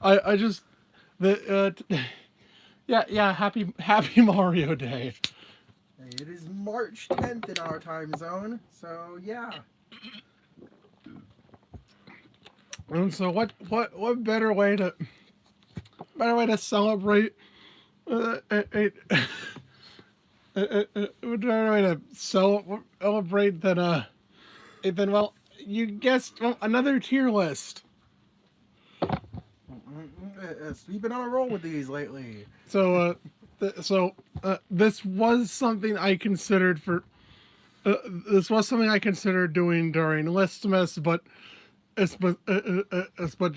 I just yeah. Happy Mario Day. It is March 10th in our time zone, so yeah. And so what better way to celebrate a what better way to celebrate than well you guessed another tier list. We've been on a roll with these lately. So this was something I considered for this was something I considered doing during Listmas, but but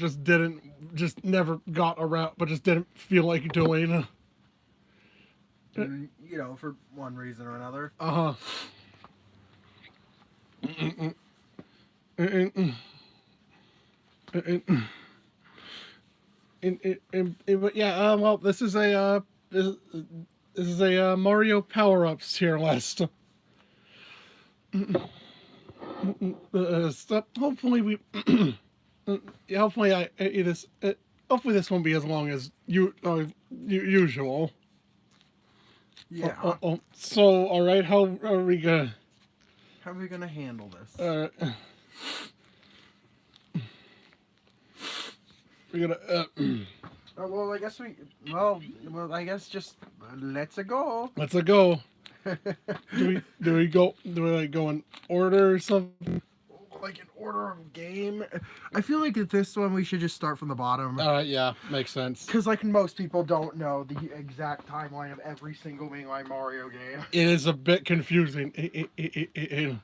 just never got around, but just didn't feel like doing. For one reason or another. Uh huh. But yeah, well, this is a Mario power ups tier list. So hopefully we, yeah, hopefully this, hopefully this won't be as long as usual. Yeah. So all right, how are we gonna? How are we gonna handle this? Uh, we're gonna. Well, I guess we. I guess just let's go. Let's go. Do we like go in order or something? Like an order of game. I feel like at this one we should just start from the bottom. All right, yeah, makes sense. Because like most people don't know the exact timeline of every single mainline Mario game. It is a bit confusing. Yeah.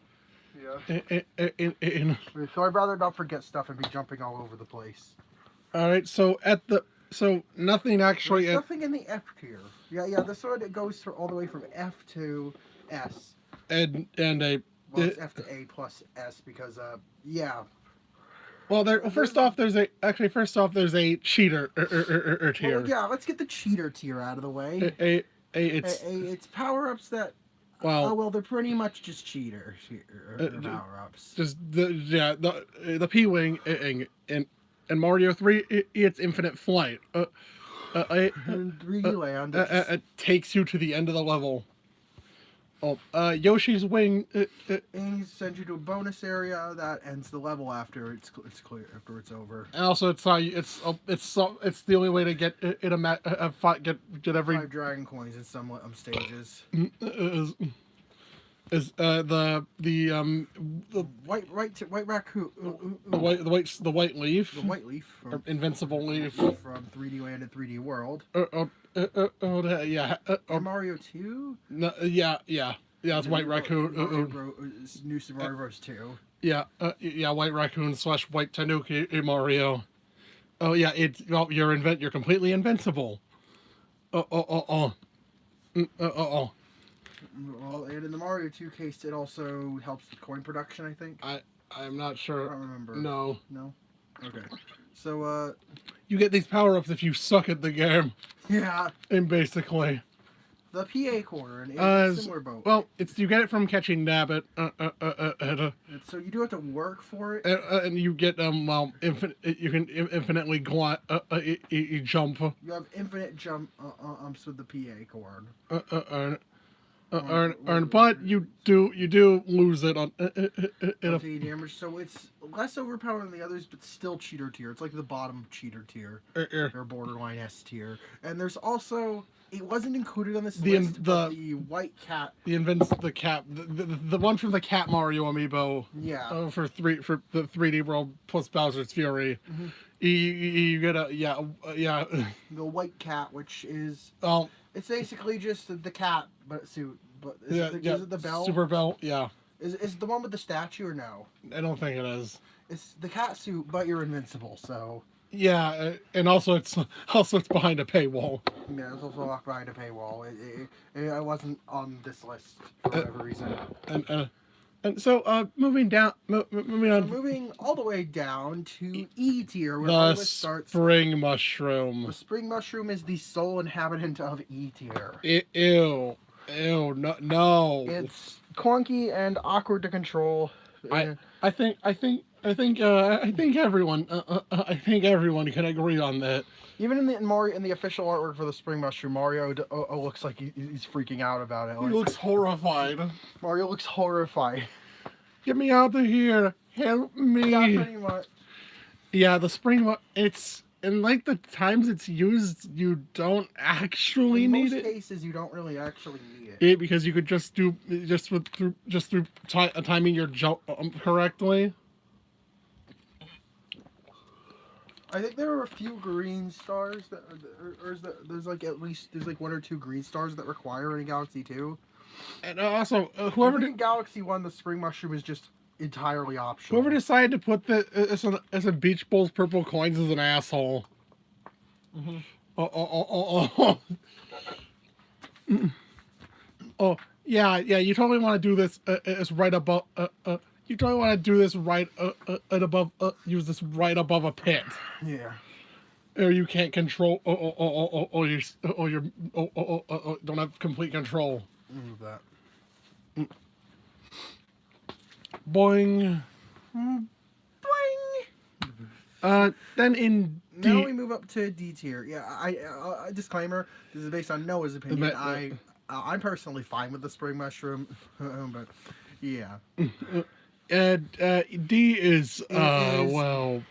So I'd rather not forget stuff and be jumping all over the place. All right, so nothing actually. There's nothing in the F tier. Yeah. This one it goes all the way from F to S. And a. Well, it's F to A plus S because yeah. Well, first off, there's a cheater tier. Well, yeah, let's get the cheater tier out of the way. It's power ups that. Well, They're pretty much just cheater power ups. Just the P wing and Mario 3, it's infinite flight. And 3D land. It takes you to the end of the level. Yoshi's wing. And he sends you to a bonus area that ends the level after it's clear after it's over. And also, it's the only way to get in get every 5 dragon coins in some stages. Is the white raccoon. The white leaf. The white leaf from invincible leaf from 3D Land and 3D World. Yeah. Mario 2. No, yeah. It's White Raccoon. New Super Mario Bros. 2. Yeah. White Raccoon / White Tanuki Mario. Oh yeah, you're completely invincible. Oh. Well, and in the Mario 2 case, it also helps with coin production, I think. I'm not sure. I don't remember. No. Okay. So, you get these power-ups if you suck at the game. Yeah. And basically. The PA corner is a similar boat. Well, you get it from catching Nabbit. So you do have to work for it. And you get you can infinitely jump. You have infinite jumps with the PA cord. But you do lose it on damage. So it's less overpowered than the others, but still cheater tier. It's like the bottom cheater tier or borderline S tier. And there's also. It wasn't included on this list, but the white cat. The cat. The one from the Cat Mario amiibo. Yeah. For the 3D World plus Bowser's Fury. Mm-hmm. You get a yeah. The white cat, which is it's basically just the cat suit, but is it the bell? Super Bell, yeah. Is it the one with the statue or no? I don't think it is. It's the cat suit, but you're invincible, so. Yeah, and also it's behind a paywall. Yeah, it's also locked behind a paywall. It wasn't on this list for whatever reason. And so moving on. Moving all the way down to E tier, where the list starts. Spring Mushroom. The Spring Mushroom is the sole inhabitant of E tier. Ew, no. It's clunky and awkward to control. I think I think I think everyone can agree on that. Even in the official artwork for the spring mushroom, Mario looks like he's freaking out about it. He Like, looks horrified. Mario looks horrified. Get me out of here! Help me! Yeah, pretty much. Yeah, the it's in like the times it's used, you don't actually In need most it. cases, you don't really actually need it. Because you could just do through timing your jump correctly. I think there are a few green stars that, or is that there's like at least there's like one or two green stars that require in Galaxy 2. And also, I think in Galaxy 1, the spring mushroom is just entirely optional. whoever decided to put the as a Beach Bowls purple coins is an asshole. Mm-hmm. Oh, yeah, you totally want to do this as right above. You totally want to do this right at above. Use this right above a pit. Yeah. Or you can't control. Or don't have complete control. Move that. Boing. Boing. Then in D. Now we move up to D tier. Yeah, disclaimer. This is based on Noah's opinion. I'm personally fine with the spring mushroom, but yeah. D is well.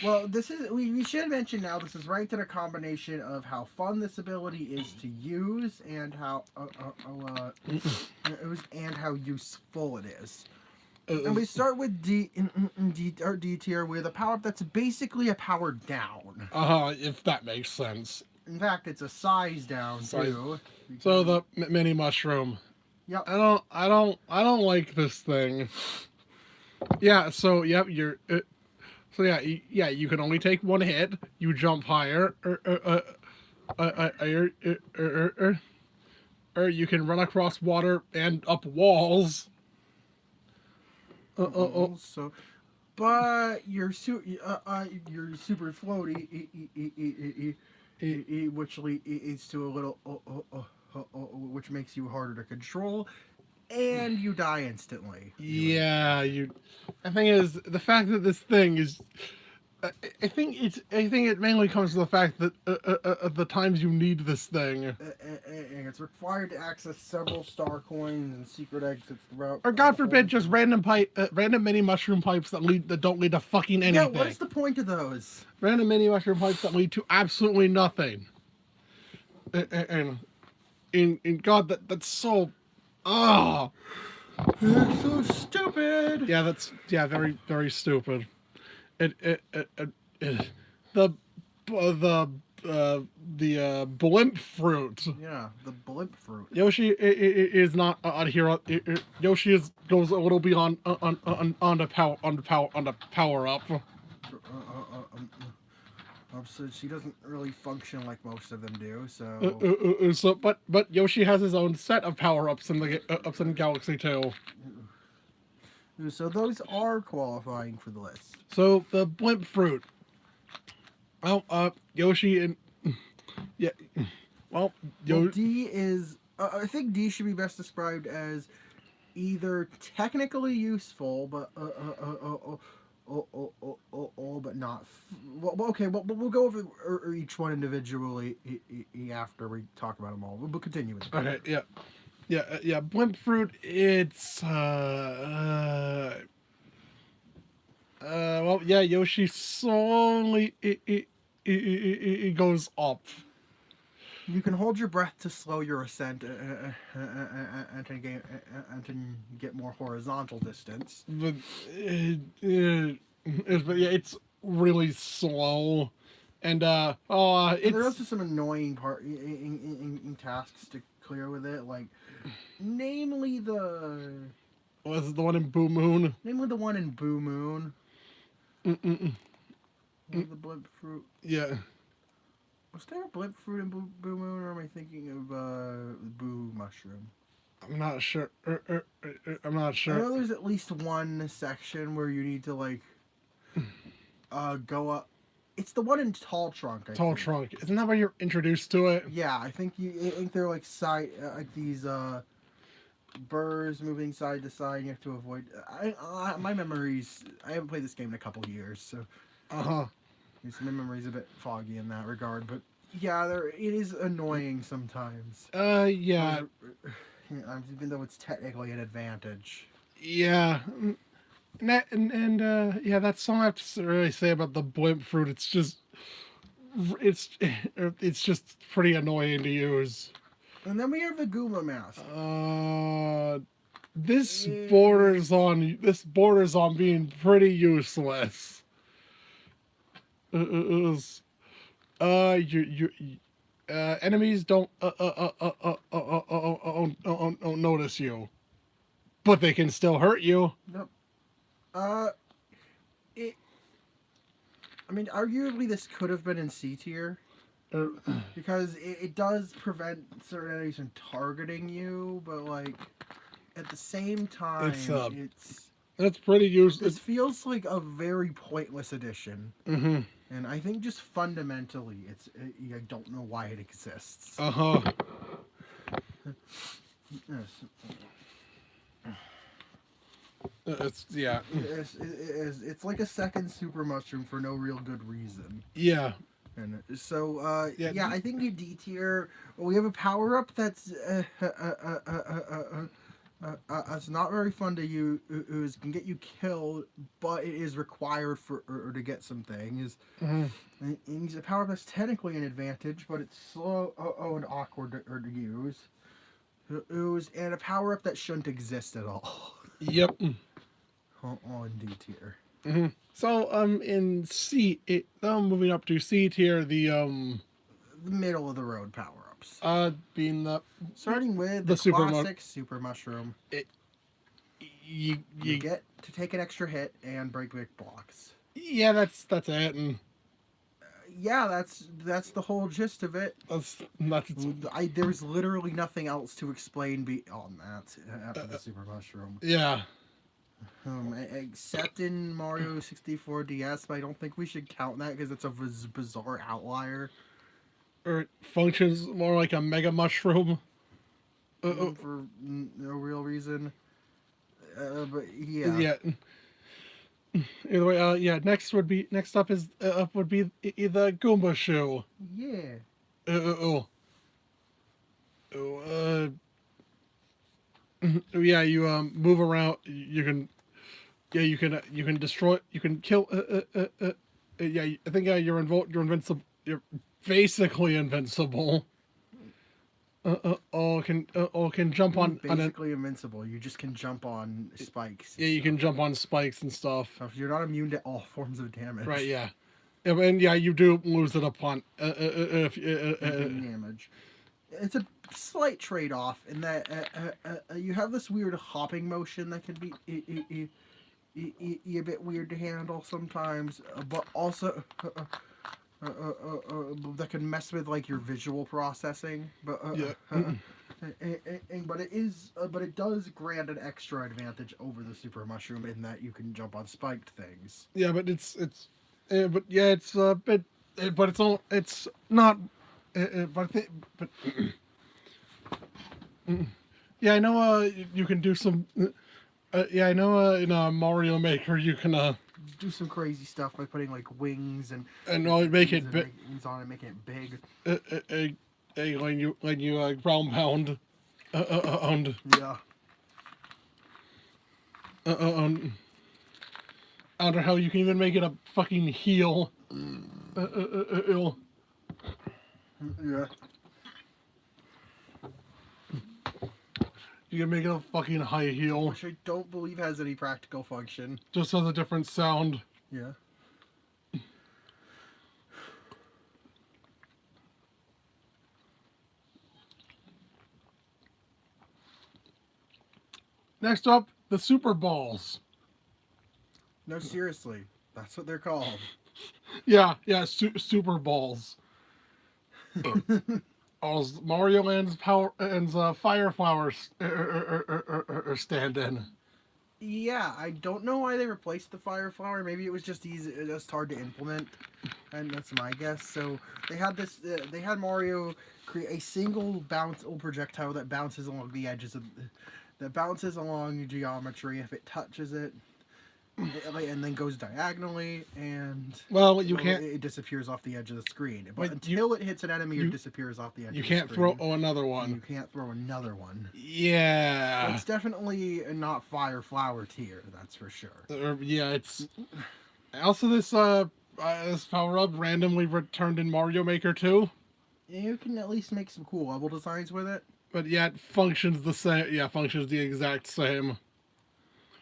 Well, this is we should mention now. This is ranked in a combination of how fun this ability is to use and how and how useful it is. And we start with D tier with a power up that's basically a power down. If that makes sense. In fact, it's a size down too. So the mini mushroom. Yep. I don't like this thing. Yeah. So yep. You can only take one hit. You jump higher. Or you can run across water and up walls. So, but you're super floaty, which leads to a little, which makes you harder to control, and you die instantly. Yeah, I think is the fact that this thing is. I think it mainly comes to the fact that the times you need this thing. And it's required to access several star coins and secret exits throughout. Or God forbid, just random mini mushroom pipes that don't lead to fucking anything. Yeah, what is the point of those? Random mini mushroom pipes that lead to absolutely nothing. And in God, that's so. Ah. It's so stupid. Yeah, very very stupid. The blimp fruit. Yeah, the blimp fruit. Yoshi is not on here. Yoshi goes a little beyond on the power up. So she doesn't really function like most of them do. So. But Yoshi has his own set of power ups in the ups in Galaxy 2. So those are qualifying for the list. So the blimp fruit. Well, Yoshi and yeah. Well, D is. I think D should be best described as either technically useful, but but not. Okay, well, we'll go over each one individually after we talk about them all. We'll continue with it. Okay, yeah. Blimp fruit. It's well, yeah. Yoshi slowly it goes up. You can hold your breath to slow your ascent and to get more horizontal distance. But it's really slow, and there's it's also some annoying in tasks to clear with it, like namely the was it the one in Boo Moon? Namely the one in Boo Moon. The blimp fruit. Yeah. Was there a blimp fruit in Boo Moon, or am I thinking of Boo Mushroom? I'm not sure. I'm not I sure. know there's at least one section where you need to like go up. It's the one in Tall Trunk. I think. Trunk. Isn't that where you're introduced to it? Yeah, I think they're like side like these burrs moving side to side. You have to avoid. My memories. I haven't played this game in a couple years, so Uh-huh. my memory's a bit foggy in that regard. But yeah, it is annoying sometimes. Yeah. Even though it's technically an advantage. Yeah. Yeah, that's all I have to really say about the blimp fruit. It's it's just pretty annoying to use. And then we have the Goomba mask. This Yeah. borders on being pretty useless. Enemies don't notice you, but they can still hurt you. Nope. It. I mean, arguably, this could have been in C tier because it does prevent certain enemies from targeting you, but like at the same time, that's pretty useless. This feels like a very pointless addition. Mm-hmm. And I think just fundamentally, I don't know why it exists. Uh-huh. Yes. It's like a second super mushroom for no real good reason. Yeah. And so, I think in D tier, we have a power up that's it's not very fun to use. Can get you killed, but it is required to get some things. Mm-hmm. And it's a power up that's technically an advantage, but it's slow and awkward to use. And a power up that shouldn't exist at all. Yep. On D tier. Mm-hmm. So in moving up to C tier, the middle of the road power ups. Being starting with the classic super mushroom. You get to take an extra hit and break big blocks. Yeah, that's it. And yeah, that's the whole gist of it. There's literally nothing else to explain beyond that after the super mushroom. Yeah. Except in Mario 64 DS, but I don't think we should count that because it's a bizarre outlier. Or it functions more like a mega mushroom. For no real reason. But yeah. Yeah. Either way, next up would be the Goomba shoe. Yeah. Yeah, you move around. You can destroy. You can kill. Yeah, I think you're invincible. You're basically invincible. Can jump on. Basically invincible. You just can jump on spikes. Yeah, you can jump on spikes and stuff. You're not immune to all forms of damage. Right. Yeah. And yeah, you do lose it upon damage. It's a slight trade-off in that you have this weird hopping motion that can be a bit weird to handle sometimes, but also that can mess with like your visual processing. But but it does grant an extra advantage over the super mushroom in that you can jump on spiked things. Yeah, but it's a bit, but it's not. But yeah, I know. You can do some. Yeah, I know. In Mario Maker, you can do some crazy stuff by putting like wings and make it big on it, making it big. When you ground pound. Yeah. I don't know how you can even make it a fucking heal. Yeah. You can make it a fucking high heel. Which I don't believe has any practical function. Just has a different sound. Yeah. Next up, the Super Balls. No, seriously. That's what they're called. Yeah, Super Balls. Mario Land's Fire Flowers stand in. Yeah, I don't know why they replaced the Fire Flower. Maybe it was just just hard to implement, and that's my guess. So they had this. They had Mario create a single bounceable projectile that bounces along the edges of that bounces along your geometry. If it touches it, and then goes diagonally, and well, you can't. It disappears off the edge of the screen. But Wait, until it hits an enemy, it disappears off the edge. You of can't the screen. throw another You one. can't throw another one. Yeah. It's definitely not fire flower tier. That's for sure. Yeah, it's also this power up randomly returned in Mario Maker 2. You can at least make some cool level designs with it. But yeah, it functions the same. Yeah, functions the exact same.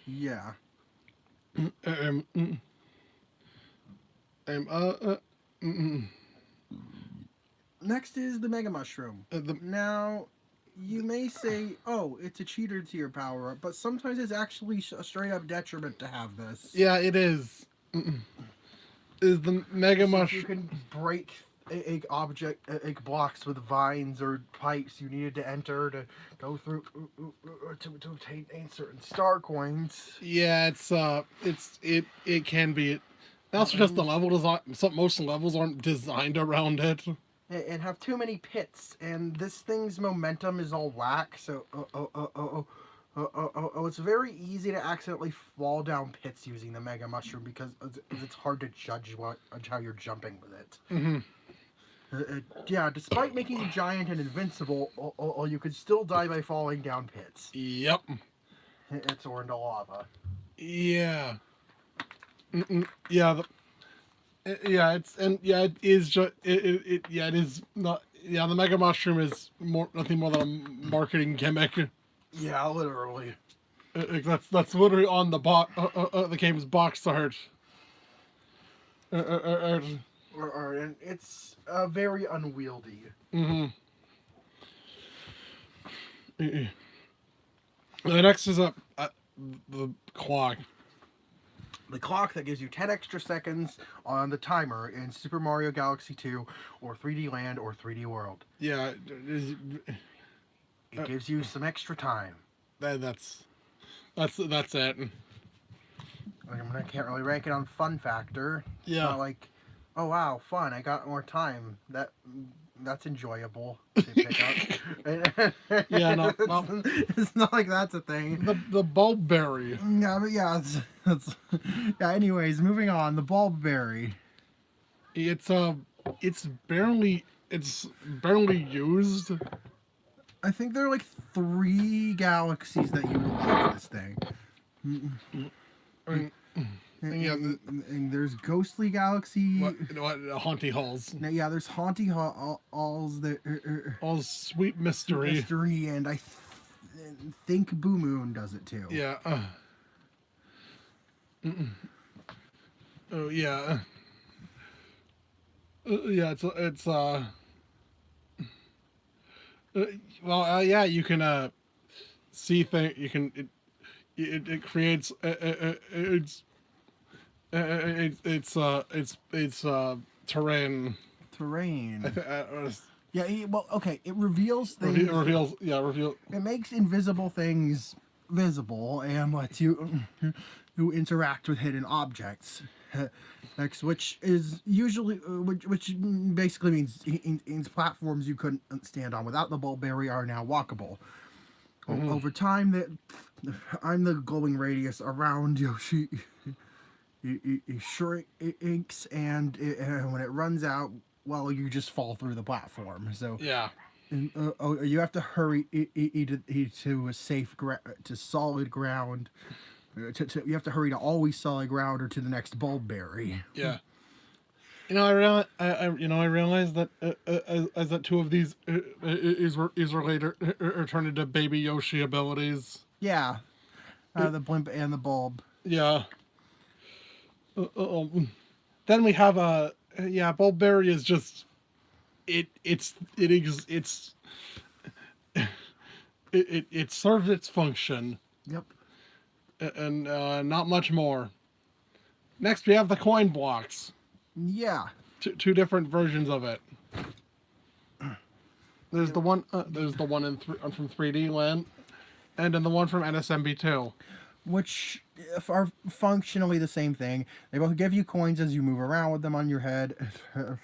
Yeah. Next is the Mega Mushroom. Now, you may say, oh, it's a cheater tier power up, but sometimes it's actually a straight up detriment to have this. Yeah, it is. Is the Mega Mushroom. You can break blocks with vines or pipes you needed to enter to go through to obtain certain star coins. Yeah, it can be. Also, just the level design. Most levels aren't designed around it. And have too many pits, and this thing's momentum is all whack. So it's very easy to accidentally fall down pits using the Mega Mushroom because it's hard to judge how you're jumping with it. Mm-hmm. Yeah, despite making you giant and invincible, you could still die by falling down pits. Yep. It's or into lava. Yeah. Yeah. It is just it is not. Yeah, the Mega Mushroom is nothing more than a marketing gimmick. Yeah, literally. That's literally on the game's box art. And it's very unwieldy. Mm-hmm. The next is the clock. The clock that gives you 10 extra seconds on the timer in Super Mario Galaxy 2 or 3D Land or 3D World. Yeah. It gives you some extra time. That's it. I can't really rank it on fun factor. It's Yeah. not like, oh wow, fun, I got more time. That's enjoyable to pick up. Yeah, no, it's not like that's a thing. The Bulbberry. Yeah, but yeah, it's yeah. Anyways, moving on. The Bulbberry. It's barely used. I think there are like 3 galaxies that utilize this thing. And there's Ghostly Galaxy. What Haunty Halls. Now, yeah, there's Haunty Halls. All Sweet Mystery. Mystery, and I think Boo Moon does it too. Yeah. Oh yeah. Yeah, it's yeah, you can see things. You can it creates it's terrain. Terrain. Yeah. Well, okay. It reveals things. It makes invisible things visible and lets you interact with hidden objects. Which is usually which basically means platforms you couldn't stand on without the Bulbberry are now walkable. Mm-hmm. Over time, I'm the glowing radius around Yoshi. It shrinks, and when it runs out, well, you just fall through the platform. So yeah, and, you have to hurry to a safe to solid ground. You have to hurry to always solid ground or to the next Bulbberry. Yeah. I realized that as that 2 of these is later turned into Baby Yoshi abilities. Yeah, the Blimp and the Bulb. Yeah. Then we have Bulbberry is just it serves its function. Yep. And not much more. Next, we have the coin blocks. Yeah. Two different versions of it. There's the one. There's the one from 3D Land, and then the one from NSMB2. Which are functionally the same thing. They both give you coins as you move around with them on your head, and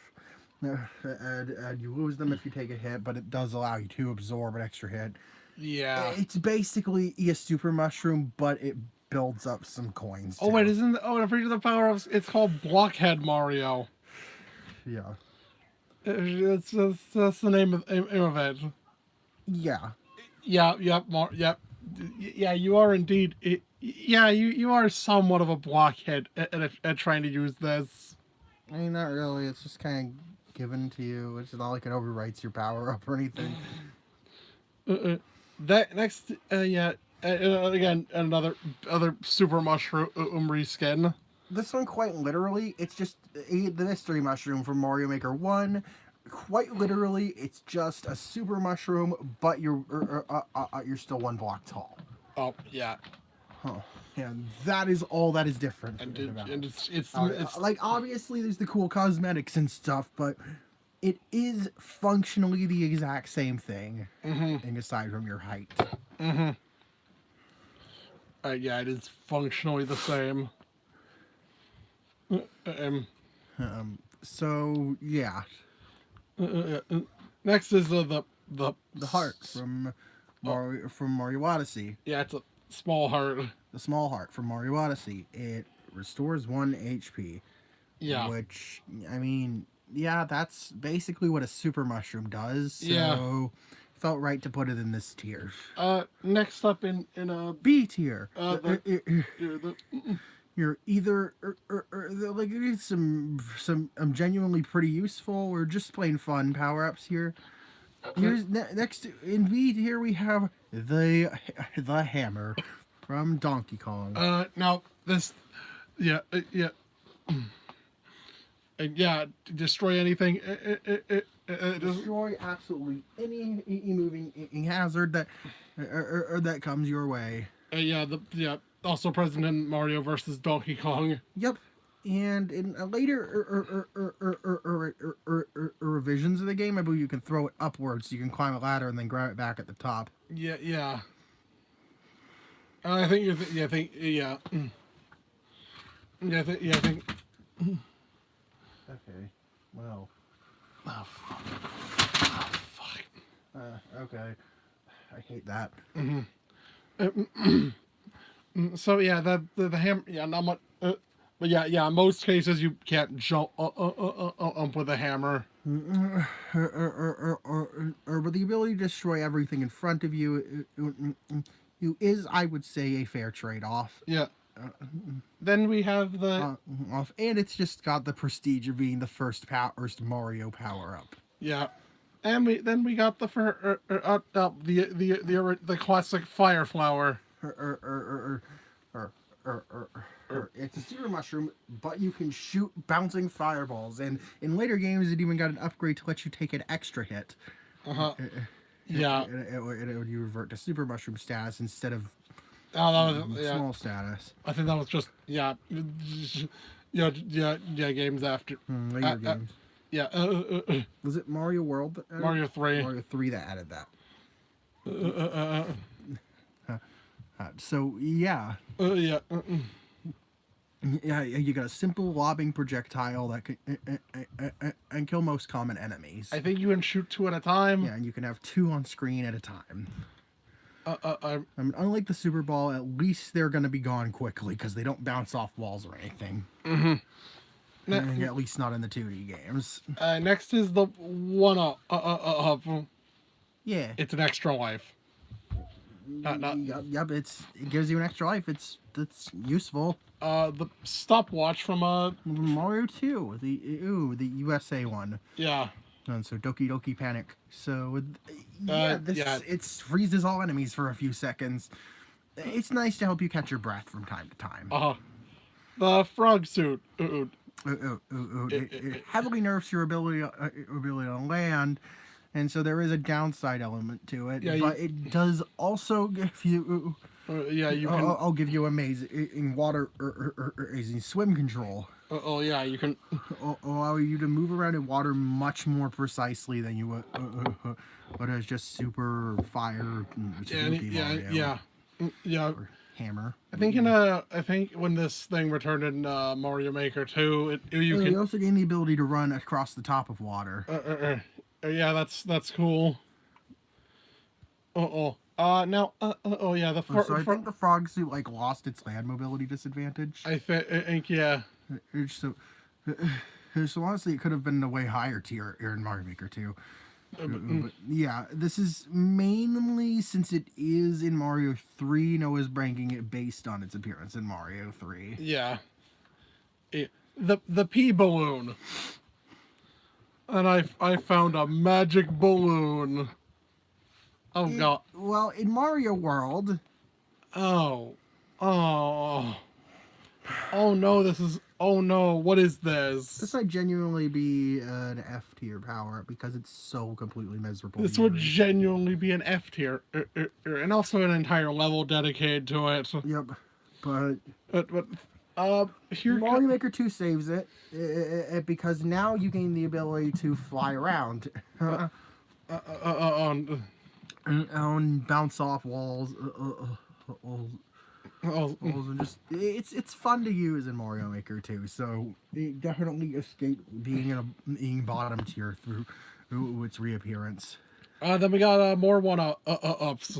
you lose them if you take a hit. But it does allow you to absorb an extra hit. Yeah. It's basically a super mushroom, but it builds up some coins. Oh wait, too. isn't oh I forget the power ups? It's called Blockhead Mario. Yeah. That's the name of it. Yeah. Yeah, yep, yep. Yeah, you are indeed. Yeah, you are somewhat of a blockhead at trying to use this. I mean, not really. It's just kind of given to you. It's not like it overwrites your power up or anything. That next, yeah. Again, other super mushroom reskin. This one, quite literally, it's just the mystery mushroom from Mario Maker 1. Quite literally, it's just a super mushroom, but you're still 1 block tall. Oh yeah, Huh. And that is all that is different. and it's Like, obviously, there's the cool cosmetics and stuff, but it is functionally the exact same thing, and aside from your height. yeah, it is functionally the same. So yeah, Next is the heart from Mario Odyssey. Yeah, it's a small heart. The small heart from Mario Odyssey. It restores 1 HP. Yeah. Which, I mean, yeah, that's basically what a super mushroom does. So Yeah. felt right to put it in this tier. Next up in a B tier. the You're either like it's some genuinely pretty useful or just plain fun power ups here. Here's next in B tier we have the hammer from Donkey Kong. now this, yeah, yeah, and yeah, destroy anything. Destroy absolutely any moving hazard that or that comes your way. Yeah, also present in Mario versus Donkey Kong. Yep. And in later revisions of the game, I believe you can throw it upwards, so you can climb a ladder and then grab it back at the top. Yeah, yeah. I think you're. I think. Yeah. Yeah, I think. Okay. Well. Oh fuck. Oh fuck. Okay. I hate that. So yeah, the ham. Yeah, not much. But yeah. In most cases, you can't jump with a hammer. Or with the ability to destroy everything in front of you, is, I would say, a fair trade-off. Yeah. Then we have the and it's just got the prestige of being the first Mario power-up. Yeah, and we got the the classic fire flower. It's a super mushroom, but you can shoot bouncing fireballs, and in later games it even got an upgrade to let you take an extra hit. Yeah, it would you revert to super mushroom status instead of small status. I think that was just games after later games. Yeah. Was it Mario World? Mario 3. Mario 3 that added that. So yeah. Yeah. Yeah, you got a simple lobbing projectile that can kill most common enemies. I think you can shoot 2 at a time. Yeah, and you can have 2 on screen at a time. I mean, unlike the Super Ball, at least they're going to be gone quickly because they don't bounce off walls or anything. At least not in the 2D games. Next is the one up. Yeah. It's an extra life. Yep, it gives you an extra life. It's useful. The stopwatch from Mario 2, the USA one. Yeah. And so Doki Doki Panic. So it freezes all enemies for a few seconds. It's nice to help you catch your breath from time to time. The frog suit. It heavily nerfs your ability on land, and so there is a downside element to it. Yeah, but it does also give you. I'll give you amazing water or amazing swim control. Yeah, you can allow you to move around in water much more precisely than you would as just super fire. Yeah. Hammer. I think when this thing returned in Mario Maker 2, you also gain the ability to run across the top of water. Yeah, that's cool. Oh yeah, So I think the frog suit like lost its land mobility disadvantage. I think yeah. So, so honestly, it could have been a way higher tier in Mario Maker 2. But yeah, this is mainly since it is in Mario 3. Noah's ranking it based on its appearance in Mario 3. Yeah. The pea balloon. And I found a magic balloon. Oh god. Well, in Mario World. Oh. Oh. Oh no, this is. Oh no, what is this? This might genuinely be an F tier power because it's so completely miserable. This would genuinely be an F tier, and also an entire level dedicated to it. Yep, but here Mario Maker 2 saves it because now you gain the ability to fly around and bounce off walls. And just it's fun to use in Mario Maker 2, so it definitely escaped being bottom tier through its reappearance. Then we got more ups.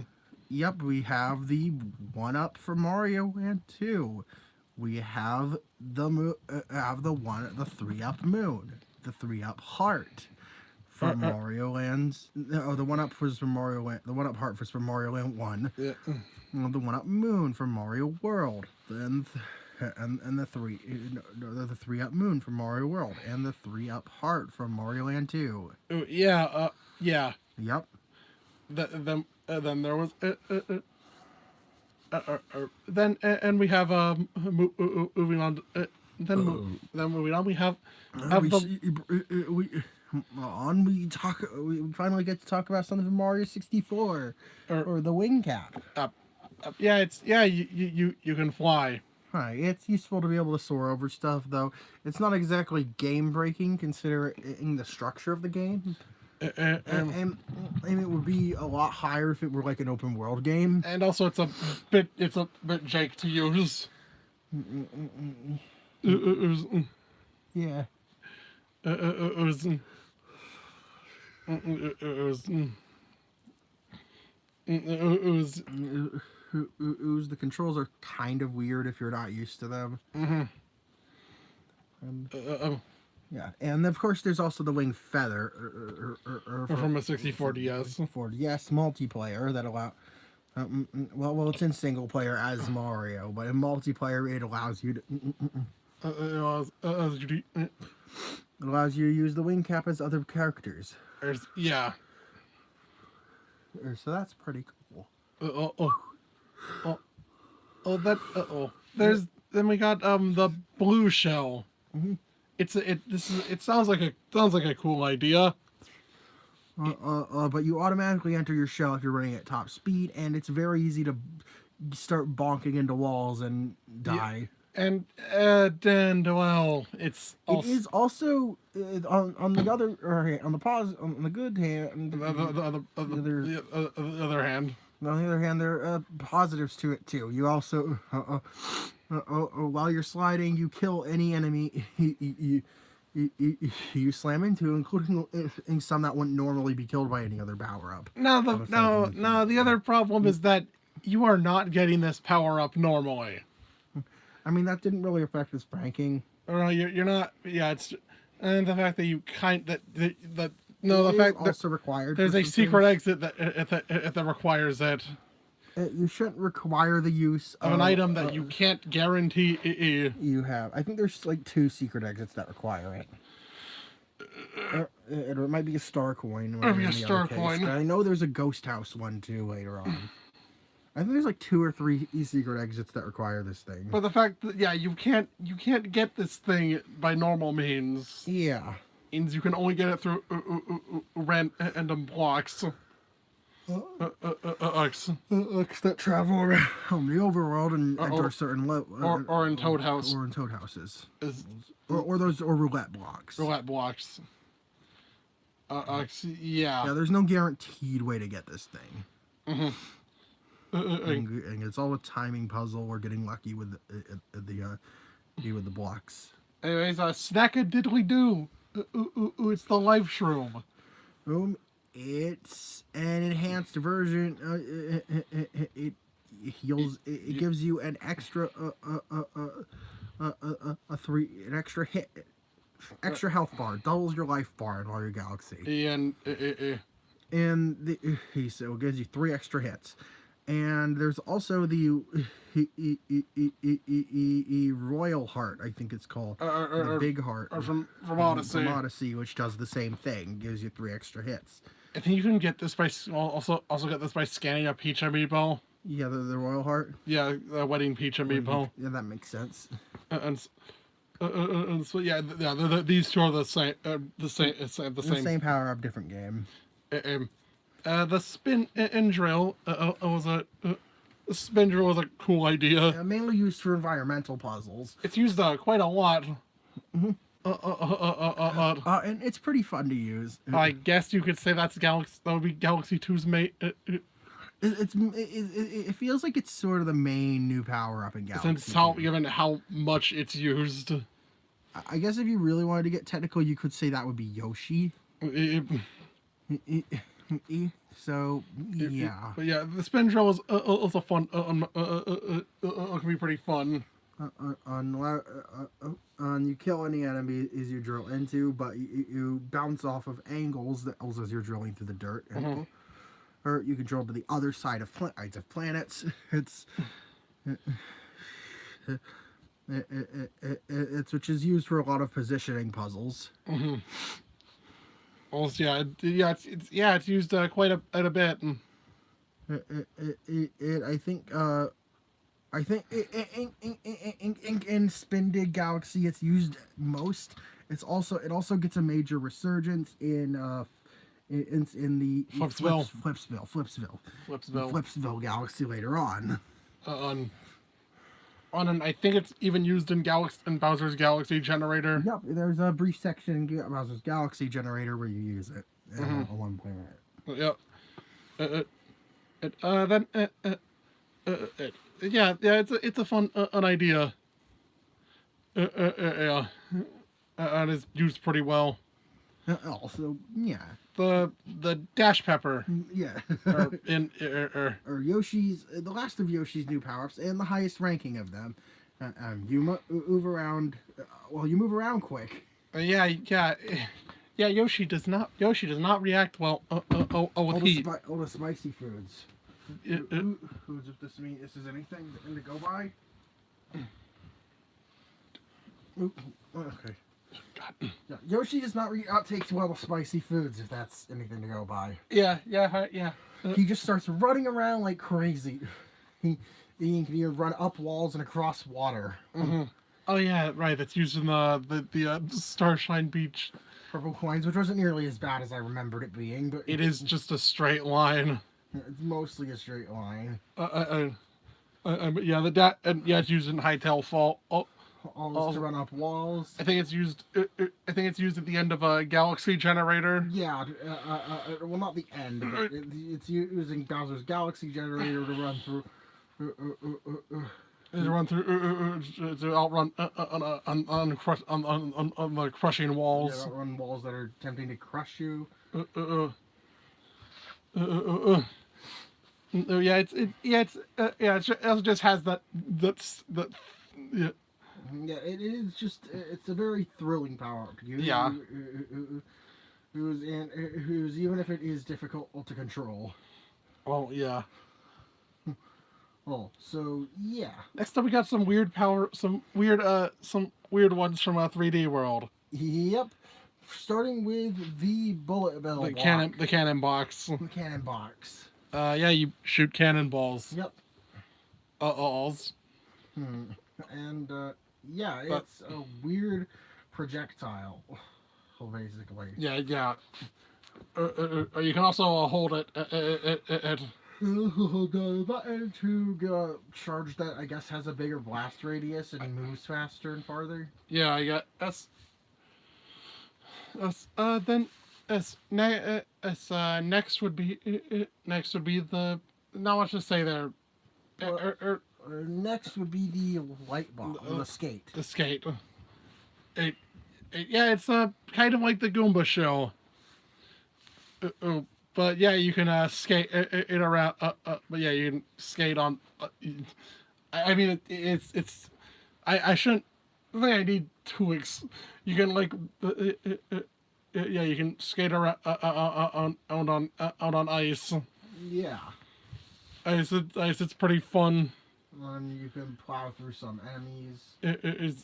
Yep, we have the 1-up for Mario Land 2. We have the 3-up moon, the 3-up heart for Mario Land's. Oh, the 1-up was for Mario Land. The 1-up heart was for Mario Land 1. Yeah. The 1-up moon for Mario World. Then the 3-up moon for Mario World, and the 3-up heart from Mario Land 2. Yeah. Yeah. Yep. Then there was then and we have moving on. Then moving on, we have we finally get to talk about something from Mario 64 or the wing cap. Yeah, you can fly. Hi, it's useful to be able to soar over stuff, though it's not exactly game breaking considering the structure of the game. And it would be a lot higher if it were like an open world game. And also, it's a bit jank to use. Yeah. The controls are kind of weird if you're not used to them. Yeah, and of course there's also the wing feather from a 64 DS. 64 DS multiplayer that allow. Well, it's in single player as Mario, but in multiplayer it allows you to. It allows you to use the wing cap as other characters. Yeah. So that's pretty cool. Then we got the blue shell. It sounds like a cool idea. But you automatically enter your shell if you're running at top speed, and it's very easy to start bonking into walls and die. And well, it is also on the other on the good hand. The other hand. On the other hand, there are positives to it too. You also, while you're sliding, you kill any enemy you slam into, including some that wouldn't normally be killed by any other power up. The other problem is that you are not getting this power up normally. I mean, that didn't really affect his ranking. You're not. Yeah, it's and the fact that you the fact that also required. There's a secret exit that requires it. You shouldn't require the use of an item that you can't guarantee you have. I think there's like 2 secret exits that require it. It might be a star coin. Or a star coin. I know there's a ghost house one too later on. I think there's like 2 or 3 secret exits that require this thing. But the fact that you can't get this thing by normal means. Yeah. Means you can only get it through random blocks. That travel around the overworld and enter certain or in Toad House. Or in Toad Houses. Or roulette blocks. Roulette blocks. Yeah. Yeah, there's no guaranteed way to get this thing. And it's all a timing puzzle or getting lucky with the blocks. Anyways, snack a diddly doo. It's the life shroom. It's an enhanced version. It heals. It gives you an extra a three an extra hit, extra health bar, doubles your life bar in Mario Galaxy. And And so it gives you 3 extra hits. And there's also the Royal Heart, I think it's called, the Big Heart from Odyssey. From Odyssey, which does the same thing, gives you 3 extra hits. I think you can get this by also get this by scanning a Peach Amiibo. Yeah, the Royal Heart. Yeah, the Wedding Peach Amiibo. Yeah, that makes sense. And so these two are the same Power up, different game. The spin and drill the spin drill was a cool idea. Mainly used for environmental puzzles. It's used quite a lot. Mm-hmm. And it's pretty fun to use. I guess you could say that would be Galaxy 2's mate. It feels like it's sort of the main new power up in Galaxy. Given how much it's used. I guess if you really wanted to get technical, you could say that would be Yoshi. So yeah. But yeah, the spin drill was also fun. It can be pretty fun. You kill any enemy as you drill into, but you bounce off of angles that also as you're drilling through the dirt. Mm-hmm. Or you can drill to the other side of planets. It's which is used for a lot of positioning puzzles. Mm-hmm. Also, it's used quite a bit. I think in Spin Dig Galaxy it's used most. It also gets a major resurgence in the Flipsville Galaxy later on. And I think it's even used in Bowser's Galaxy Generator. Yep, there's a brief section in Bowser's Galaxy Generator where you use it on one planet. Yep. It's a fun an idea. Yeah, and it's used pretty well. Also, yeah. The Dash Pepper. Yeah. or Yoshi's, the last of Yoshi's new power-ups and the highest ranking of them. You move around. You move around quick. Yoshi does not react well with heat. All the spicy foods. Foods, if this is anything to go by. Okay. God. Yeah, Yoshi does not take well with spicy foods, if that's anything to go by. Yeah. He just starts running around like crazy. He can even run up walls and across water. Mm-hmm. Oh yeah, right. That's used in the Starshine Beach. Purple Coins, which wasn't nearly as bad as I remembered it being, but it is just a straight line. It's mostly a straight line. It's used in Hytale Fall. To run up walls. I think it's used. At the end of a Galaxy Generator. Yeah. Well, not the end. But it's using Bowser's Galaxy Generator to run through. To outrun on the crushing walls. Yeah, outrun walls that are attempting to crush you. It just has that. Yeah. Yeah, it's a very thrilling power up. Yeah. Who's even if it is difficult to control. Oh yeah. Oh, so yeah. Next up, we got some weird ones from 3D World. Yep. Starting with the bullet bill. The cannon box. The cannon box. You shoot cannonballs. Yep. And it's a weird projectile, basically. Yeah. You can also hold it. The button to charge that, I guess, has a bigger blast radius and moves faster and farther. Yeah, I got S. Next would be the. Not much to say there. Next would be the light ball, the skate. The skate. It's kind of like the Goomba show. but yeah, you can skate it around. But yeah, you can skate on. I mean, it's. I shouldn't. I think I need two weeks. You can like. Yeah, you can skate around out on ice. Yeah. Ice. It's pretty fun. And you can plow through some enemies. It is.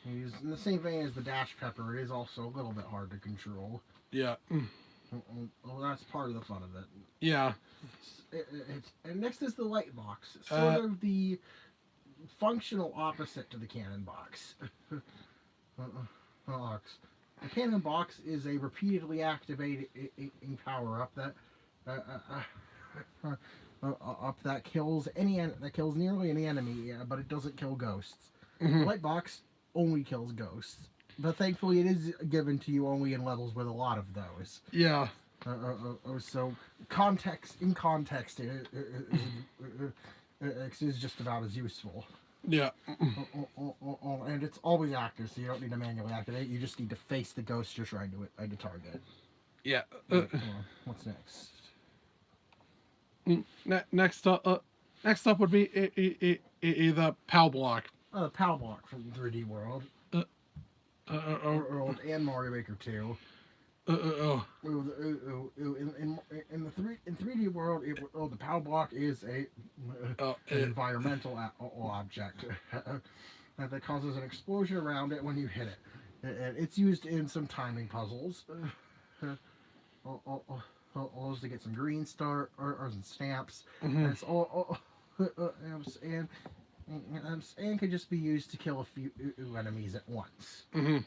He's in the same vein as the Dash Pepper. It is also a little bit hard to control. Yeah. Well, that's part of the fun of it. Yeah. And next is the light box, sort of the functional opposite to the cannon box. The cannon box is a repeatedly activating power up that kills nearly any enemy, but it doesn't kill ghosts. Mm-hmm. The light box only kills ghosts, but thankfully it is given to you only in levels with a lot of those. Yeah. So context is just about as useful. Yeah. And it's always active, so you don't need to manually activate. You just need to face the ghost you're trying to target. Yeah. What's next? Next up would be the PAL block. PAL block from 3D World. World and Mario Maker 2. In 3D World, the PAL block is an environmental object that causes an explosion around it when you hit it. And it's used in some timing puzzles. To get some green star or some stamps. Mm-hmm. And can just be used to kill a few enemies at once. Mm-hmm.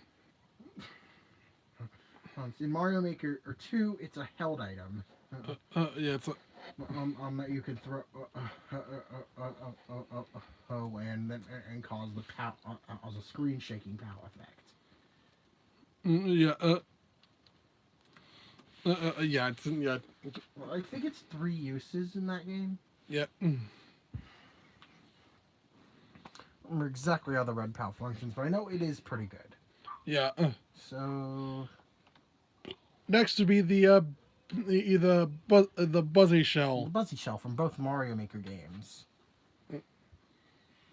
In Mario Maker 2, it's a held item. Yeah, it's that you can throw and cause the cause a screen shaking PAL effect. Yeah. Well, I think it's 3 uses in that game. Yeah. I don't remember exactly how the red PAL functions, but I know it is pretty good. Yeah. So next would be the Buzzy Shell. the Buzzy Shell from both Mario Maker games.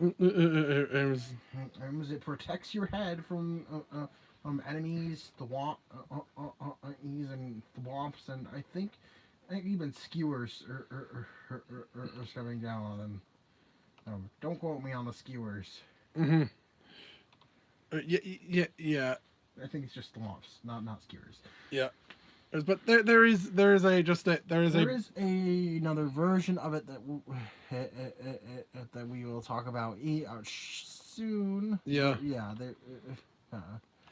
It protects your head from enemies, the and the womps, and I think even skewers are coming down on them. Don't quote me on the skewers. Mm-hmm. Yeah. I think it's just the womps, not skewers. Yeah. But there is another version of it that we will talk about soon. Yeah. Yeah.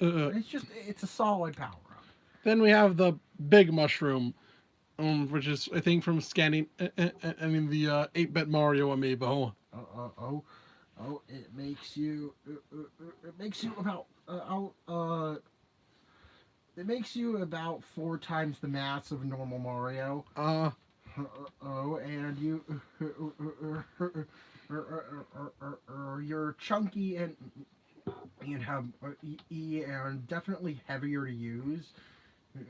It's a solid power up. Then we have the Big Mushroom, which is I think from scanning. The 8-bit Mario amiibo. It makes you about 4 times the mass of normal Mario. And you're chunky and have and definitely heavier to use.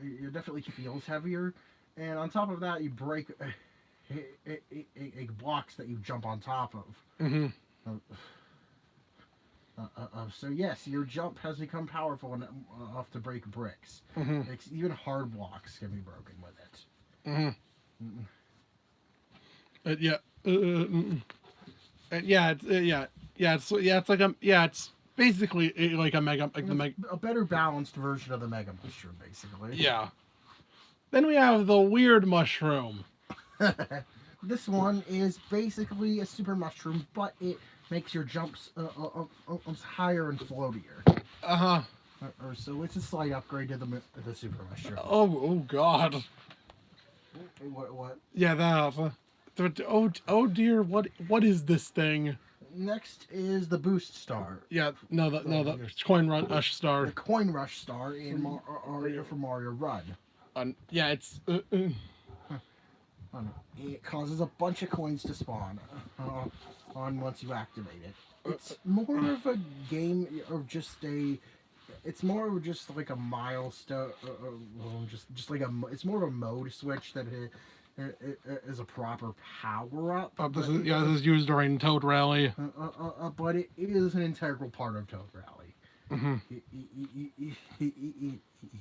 It definitely feels heavier, and on top of that, you break blocks that you jump on top of. Mm-hmm. So yes, your jump has become powerful enough to break bricks. Mm-hmm. Even hard blocks can be broken with it. It's basically like a mega, a better balanced version of the Mega Mushroom, basically. Yeah. Then we have the Weird Mushroom. This one is basically a super mushroom, but it makes your jumps higher and floatier. So it's a slight upgrade to the super mushroom. Oh God. What? Yeah, that. Oh dear, what is this thing? Next is the Boost Star. Yeah, the Coin Rush Star. The Coin Rush Star in Mario Run. Yeah, it's. It causes a bunch of coins to spawn once you activate it. It's more of a game, or just a it's more just like a milestone, just like it's more of a mode switch than it is a proper power up. This is used during Toad Rally. But it is an integral part of Toad Rally.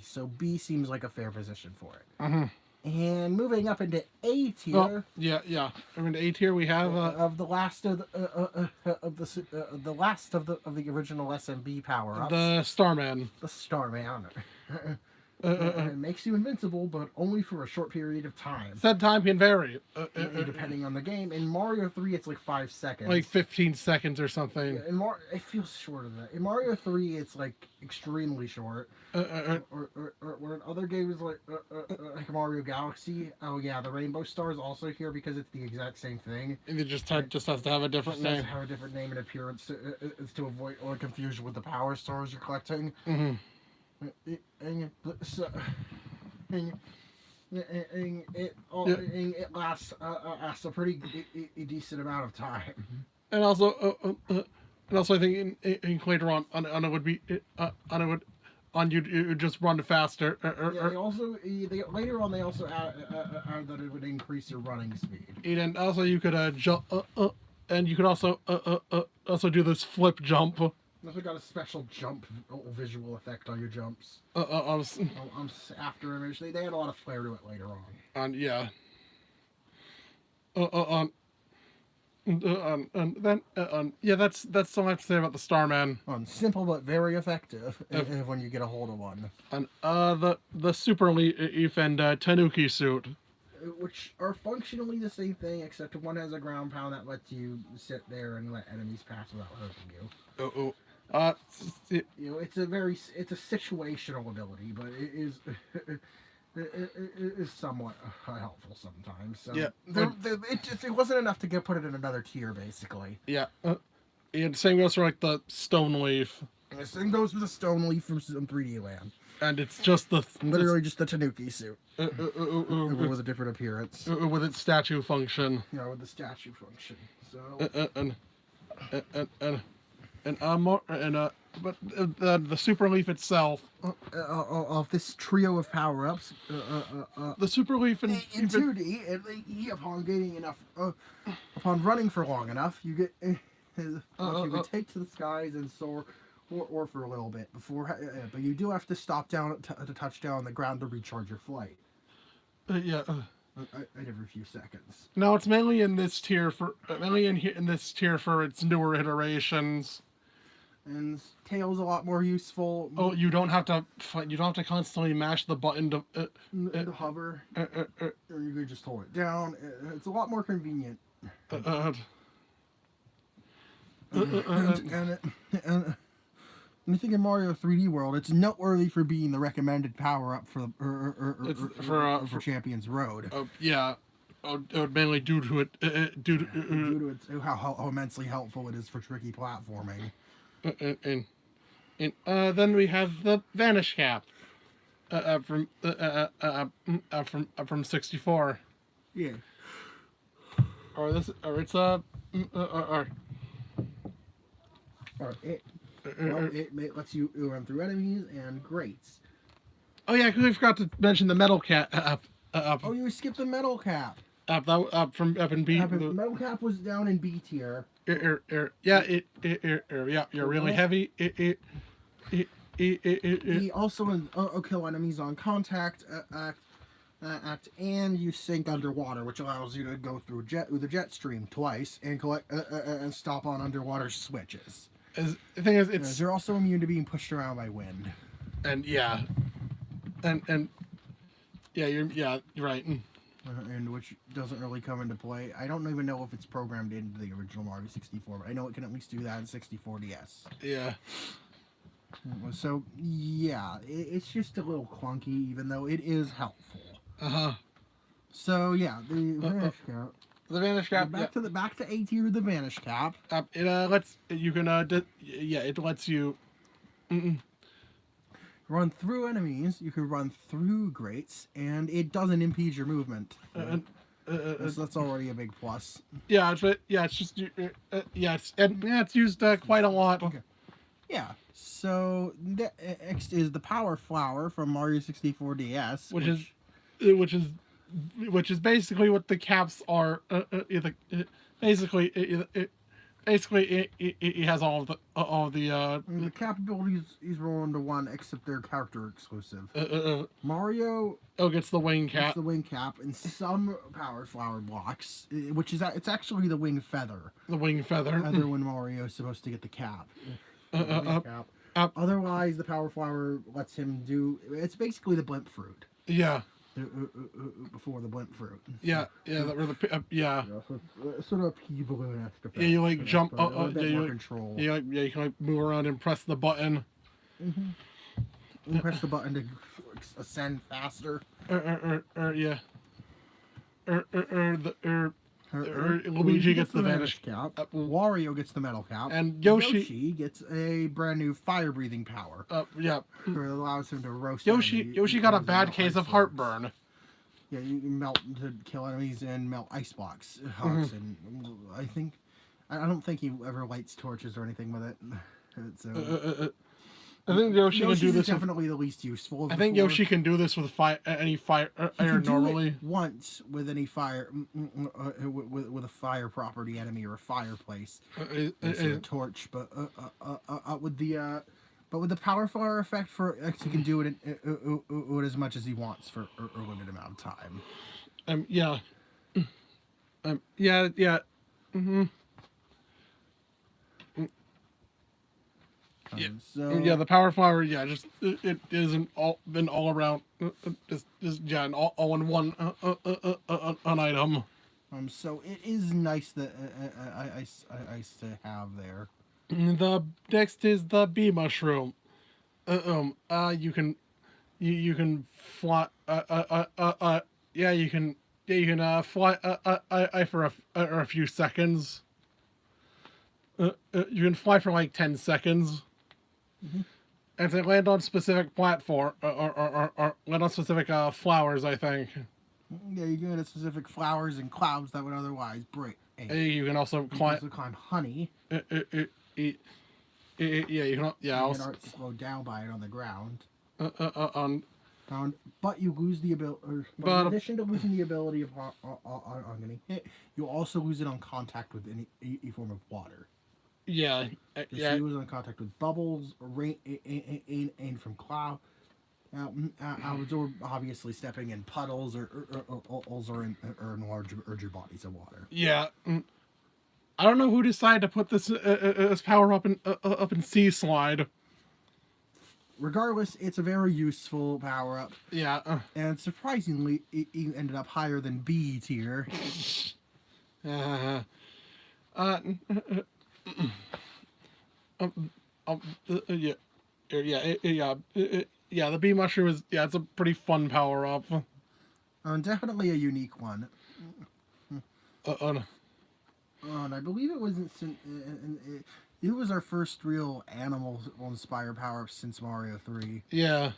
So B seems like a fair position for it. And moving up into A tier. Oh, yeah. I mean, A tier we have of the last of the last of the original SMB power ups. the Starman. The Starman. It makes you invincible, but only for a short period of time. Said time can vary. Depending on the game. In Mario 3, it's like 5 seconds. Like 15 seconds or something. Yeah, it feels shorter than that. In Mario 3, it's like extremely short. Or in other games like Mario Galaxy, oh yeah, the Rainbow Star is also here because it's the exact same thing. And it just has to have a different name. Have a different name and appearance to avoid or confusion with the Power Stars you're collecting. It lasts a pretty decent amount of time. And also, I think in later on it would be you just run faster. Later on they also add that it would increase your running speed. And also you could jump, and you could also do this flip jump. Also got a special jump visual effect on your jumps. After image, they add a lot of flair to it later on. And yeah. And then that's so much to say about the Starman. Simple but very effective when you get a hold of one. And the Super Leaf and Tanuki suit, which are functionally the same thing, except one has a ground pound that lets you sit there and let enemies pass without hurting you. It's a situational ability, but it is somewhat helpful sometimes. So yeah, it wasn't enough to put it in another tier, basically. Yeah, and same goes for like the Stone Leaf. And the same goes for the Stone Leaf from 3D Land. And it's just literally just the Tanuki suit with a different appearance, with its statue function. Yeah, with the statue function. So but the Super Leaf itself of this trio of power-ups, the Super Leaf in 2D, upon running for long enough, you get you can take to the skies and soar, or for a little bit before, but you do have to stop down to touch down on the ground to recharge your flight. Every few seconds. No, it's mainly in this tier for its newer iterations. And Tail's a lot more useful. Oh, you don't have to constantly mash the button to hover, or you could just hold it down. It's a lot more convenient. And I think in Mario 3D World, it's noteworthy for being the recommended power-up for Champions Road. Mainly due to it, due to its, how immensely helpful it is for tricky platforming. Then we have the Vanish Cap from 64. Yeah. It lets you run through enemies and grates. Oh yeah, because we forgot to mention the metal cap. Oh, you skipped the metal cap. Up in B. Metal cap was down in B tier. You're really heavy. He also kill enemies on contact and you sink underwater, which allows you to go through the jet stream twice and collect and stop on underwater switches. The thing is, they're also immune to being pushed around by wind. And you're right. And which doesn't really come into play. I don't even know if it's programmed into the original Mario 64, but I know it can at least do that in 64 DS. Yeah. So yeah, it's just a little clunky, even though it is helpful. So yeah, the Vanish Cap. The Vanish Cap. Back to A tier. The Vanish Cap. It lets you run through enemies. You can run through grates, and it doesn't impede your movement. So that's already a big plus. Yeah, it's used quite a lot. Okay. Yeah. So next is the Power Flower from Mario 64 DS, which is which is basically what the caps are. Basically, it has all the the capabilities is rolling to one, except they're character exclusive. uh, uh, Mario gets the wing gets cap. the wing cap, and some Power Flower blocks, which is it's actually the wing feather. The wing feather. Other when Mario is supposed to get the cap. Cap. Up. Otherwise, the Power Flower lets him do. It's basically the blimp fruit. Yeah. Before the blimp fruit. Yeah, yeah, that were the yeah. So it's sort of a pea balloon effect. Yeah, you like jump. Yeah, you like, control. Yeah, yeah, you can like move around and press the button. You press the button to ascend faster. Yeah. Luigi gets the vanish cap. Wario gets the metal cap. And Yoshi gets a brand new fire breathing power. Yeah. It allows him to roast. Yoshi got a bad case of heartburn. Yeah, you can melt to kill enemies and melt ice blocks. And I don't think he ever lights torches or anything with it. So. I think Yoshi can do this. Definitely the least useful. I think Yoshi can do this with any fire normally. Once with any fire, with a fire property enemy or a fireplace, a torch. But with the power flower effect, he can do it as much as he wants for a limited amount of time. Yeah. Yeah. So yeah, the power flower. Yeah, just it isn't been all around. Just yeah, all in one an item. So it is nice that I to have there. The next is the bee mushroom. You can fly. Yeah, you can fly. For a few seconds. You can fly for like 10 seconds. And to land on specific platform or land on specific flowers, I think. Yeah, you can get specific flowers and clouds that would otherwise break. You can also climb. Honey. Yeah, you can. Yeah, also aren't slowed down by it on the ground. On. But you lose the ability. But in addition to losing the ability of on getting hit, you also lose it on contact with any form of water. Yeah, yeah. You lose on contact with bubbles, rain, and from cloud. Or obviously stepping in puddles or in larger bodies of water. Yeah. I don't know who decided to put this power up in Sea Slide. Regardless, it's a very useful power up. Yeah. And surprisingly, it ended up higher than B tier. Yeah. Yeah, the bee mushroom is it's a pretty fun power up. Definitely a unique one. And I believe it wasn't. It was our first real animal inspired power up since Mario 3. Yeah.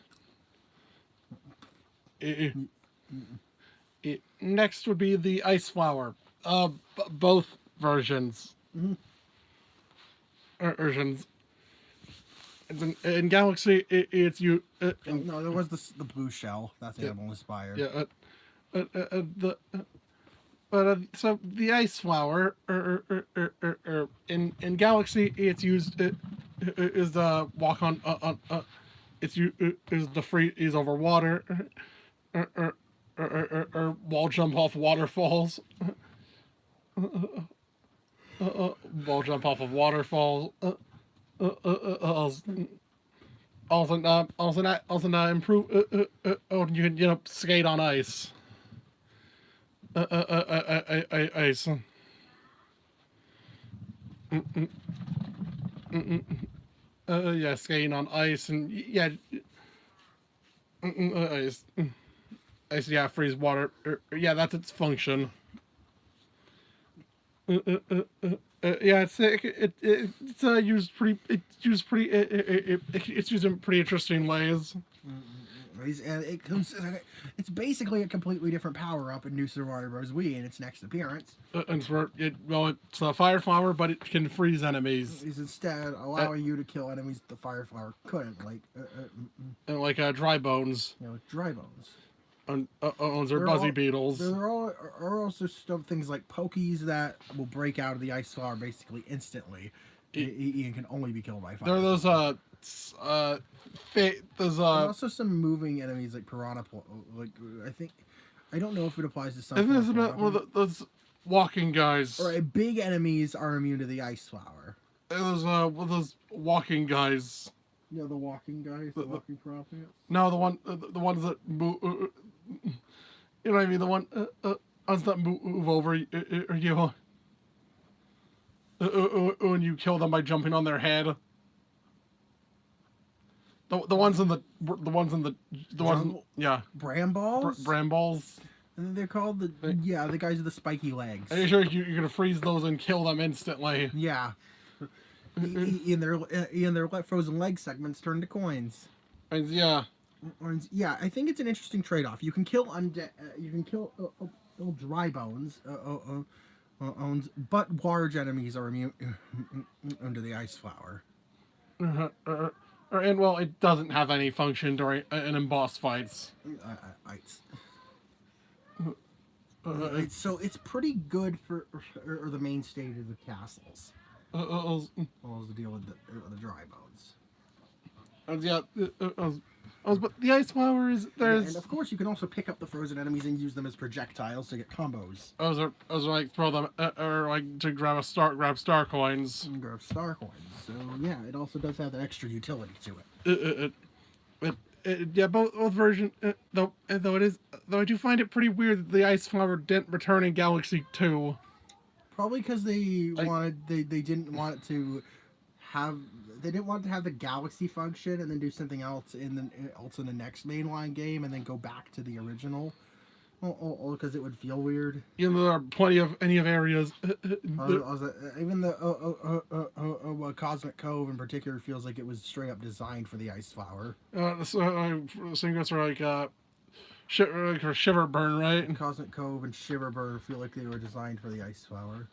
Next would be the ice flower. Both versions. Versions. In Galaxy, it's you. No, there was the blue shell. That's animal inspired. Yeah. So the ice flower, in Galaxy, it's used is the walk on is the freeze over water, or wall jump off waterfalls. Wall jump off of waterfalls. Also improve. You can skate on ice. Ice. Yeah, skating on ice and yeah. Ice. Ice. Yeah, freeze water. Yeah, that's its function. Yeah, it's used pretty. It's used in pretty interesting ways. And it's basically a completely different power up in New Super Mario Bros. Wii in its next appearance. And it's a fire flower, but it can freeze enemies. Is instead allowing you to kill enemies the fire flower couldn't, like and like dry bones. Dry bones. Or buzzy beetles. There are also things like Pokies that will break out of the ice flower basically instantly. Ian can only be killed by fire. There are those also some moving enemies like Piranha. Like I don't know if it applies to some. Isn't this about those walking guys? Right, big enemies are immune to the ice flower. Those walking guys. Yeah, the walking guys, the walking piranha. No, the ones that move. You know what I mean? The ones that move over you. When you kill them by jumping on their head. The ones in the yeah. Bramballs. Bramballs. And they're called the guys with the spiky legs. Are you sure you're gonna freeze those and kill them instantly? Yeah. In their frozen leg segments turn to coins. Yeah. Yeah, I think it's an interesting trade-off. You can kill dry bones, but large enemies are immune under the ice flower. And well, it doesn't have any function during in boss fights. So it's pretty good for the main stages of castles. Well, the deal with the dry bones. But the ice flower and of course you can also pick up the frozen enemies and use them as projectiles to get combos. I was like throw them or like to grab star coins. And grab star coins. So yeah, it also does have that extra utility to it. Yeah, both versions. Though I do find it pretty weird that the ice flower didn't return in Galaxy 2. Probably because they didn't want it to have the galaxy function and then do something else in the next mainline game and then go back to the original. Because it would feel weird. You know, there are plenty of areas. Even the Cosmic Cove in particular feels like it was straight up designed for the ice flower. Same goes for like Shiver Burn, right? Cosmic Cove and Shiver Burn feel like they were designed for the ice flower.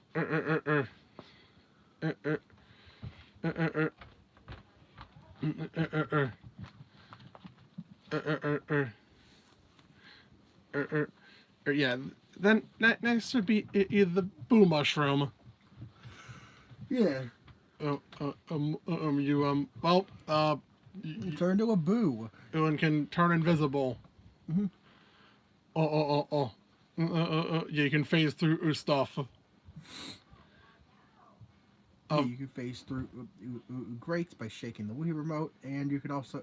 Yeah. Then next would be the Boo Mushroom. Yeah. You turn into a boo. And can turn invisible. Mm-hmm. Yeah, you can phase through stuff. You can phase through grates by shaking the Wii remote, and you can also,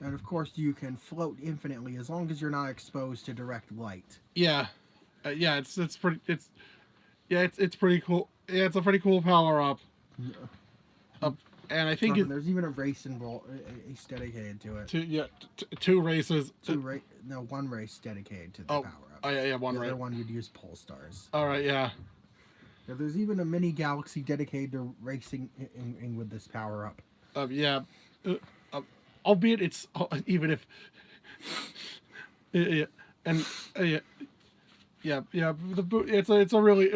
and of course, you can float infinitely as long as you're not exposed to direct light. Yeah, it's pretty cool. Yeah, it's a pretty cool power up. Yeah. And I think there's even a race dedicated to it. Two races. One race dedicated to the power up. Oh yeah, one race. The other one you'd use pole stars. All right, yeah. There's even a mini galaxy dedicated to racing in with this power up. Yeah. Albeit it's even if. It's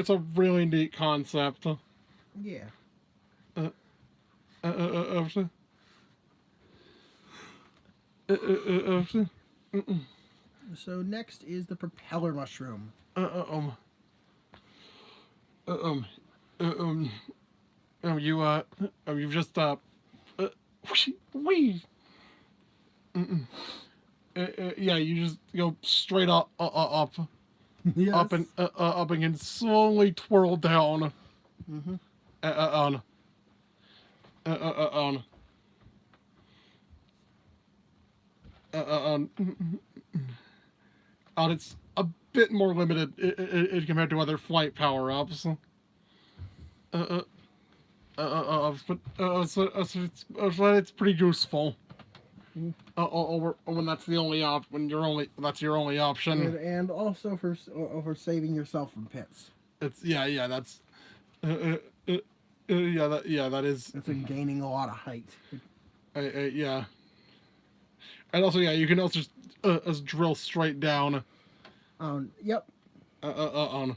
a really neat concept. Yeah. So next is the propeller mushroom. You've just wee. Yeah, you just go straight up, Yes. up and can slowly twirl down. Mm-hmm. It's a bit more limited compared to other flight power-ups. But it's pretty useful. When that's the only that's your only option. And also for saving yourself from pits. That's that is. It's in gaining a lot of height. Yeah. And also, yeah, you can also just drill straight down. Yep. On.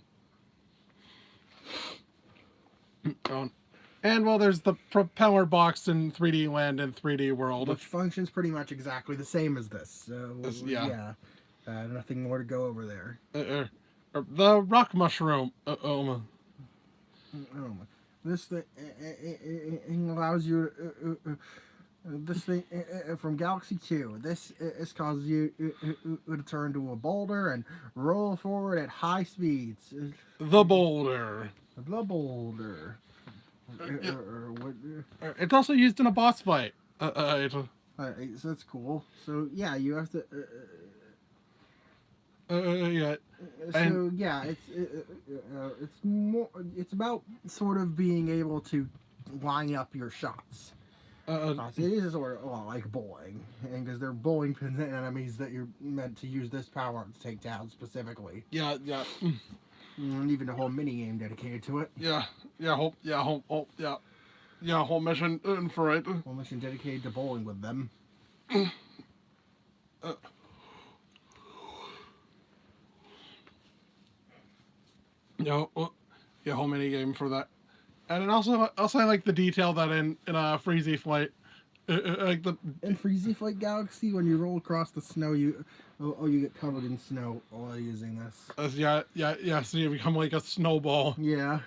And well, there's the propeller box in 3D Land and 3D World, which functions pretty much exactly the same as this. So yeah, nothing more to go over there. The rock mushroom. This thing allows you. This thing from Galaxy 2. This causes you to turn to a boulder and roll forward at high speeds. The boulder. The boulder. It's also used in a boss fight. So that's cool. So yeah, you have to. Yeah. So yeah, it's more. It's about sort of being able to line up your shots. It is sort of a lot like bowling, and because they're bowling pin enemies that you're meant to use this power to take down specifically. Yeah. And even a whole mini game dedicated to it. Whole mission for it. Whole mission dedicated to bowling with them. Whole mini game for that. And it also I like the detail that in Freezy Flight, like the in Freezy Flight Galaxy, when you roll across the snow, you get covered in snow while using this. So you become like a snowball. Yeah.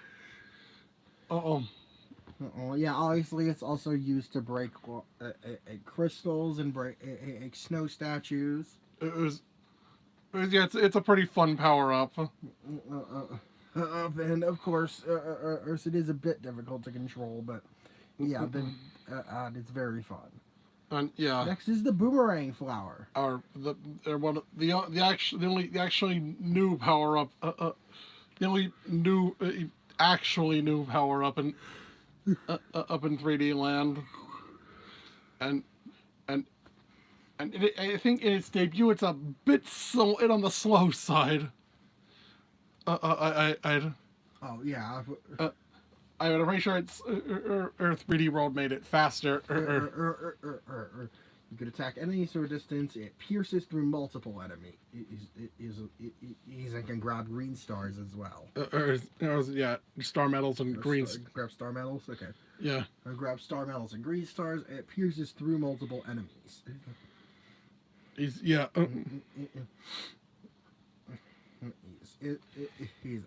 Yeah, obviously it's also used to break crystals and break snow statues. It's a pretty fun power up. And of course, it is a bit difficult to control, but yeah, it's very fun. And yeah. Next is the boomerang flower. The actually new power up. The only new actually new power up in up in 3D Land. And I think in its debut, it's a bit on the slow side. Oh yeah. I'm pretty sure it's 3D World made it faster. You could attack enemies from a distance. It pierces through multiple enemies. It can grab green stars as well. Star medals and green. Grab star medals. Okay. Yeah. Grab star medals and green stars. It pierces through multiple enemies.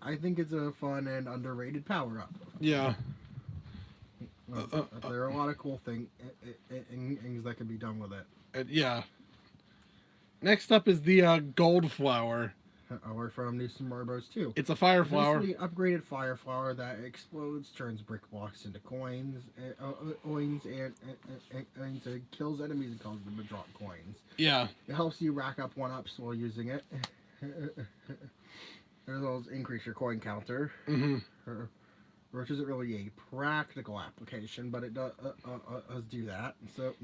I think it's a fun and underrated power up. Yeah. There are a lot of cool things that can be done with it. Yeah. Next up is the gold flower. Or from New Super Mario Bros. 2. It's a fire flower. It's an upgraded fire flower that explodes, turns brick blocks into coins, and kills enemies and causes them to drop coins. Yeah. It helps you rack up 1-ups while using it. As well as increase your coin counter. Which isn't really a practical application, but it does do that. So.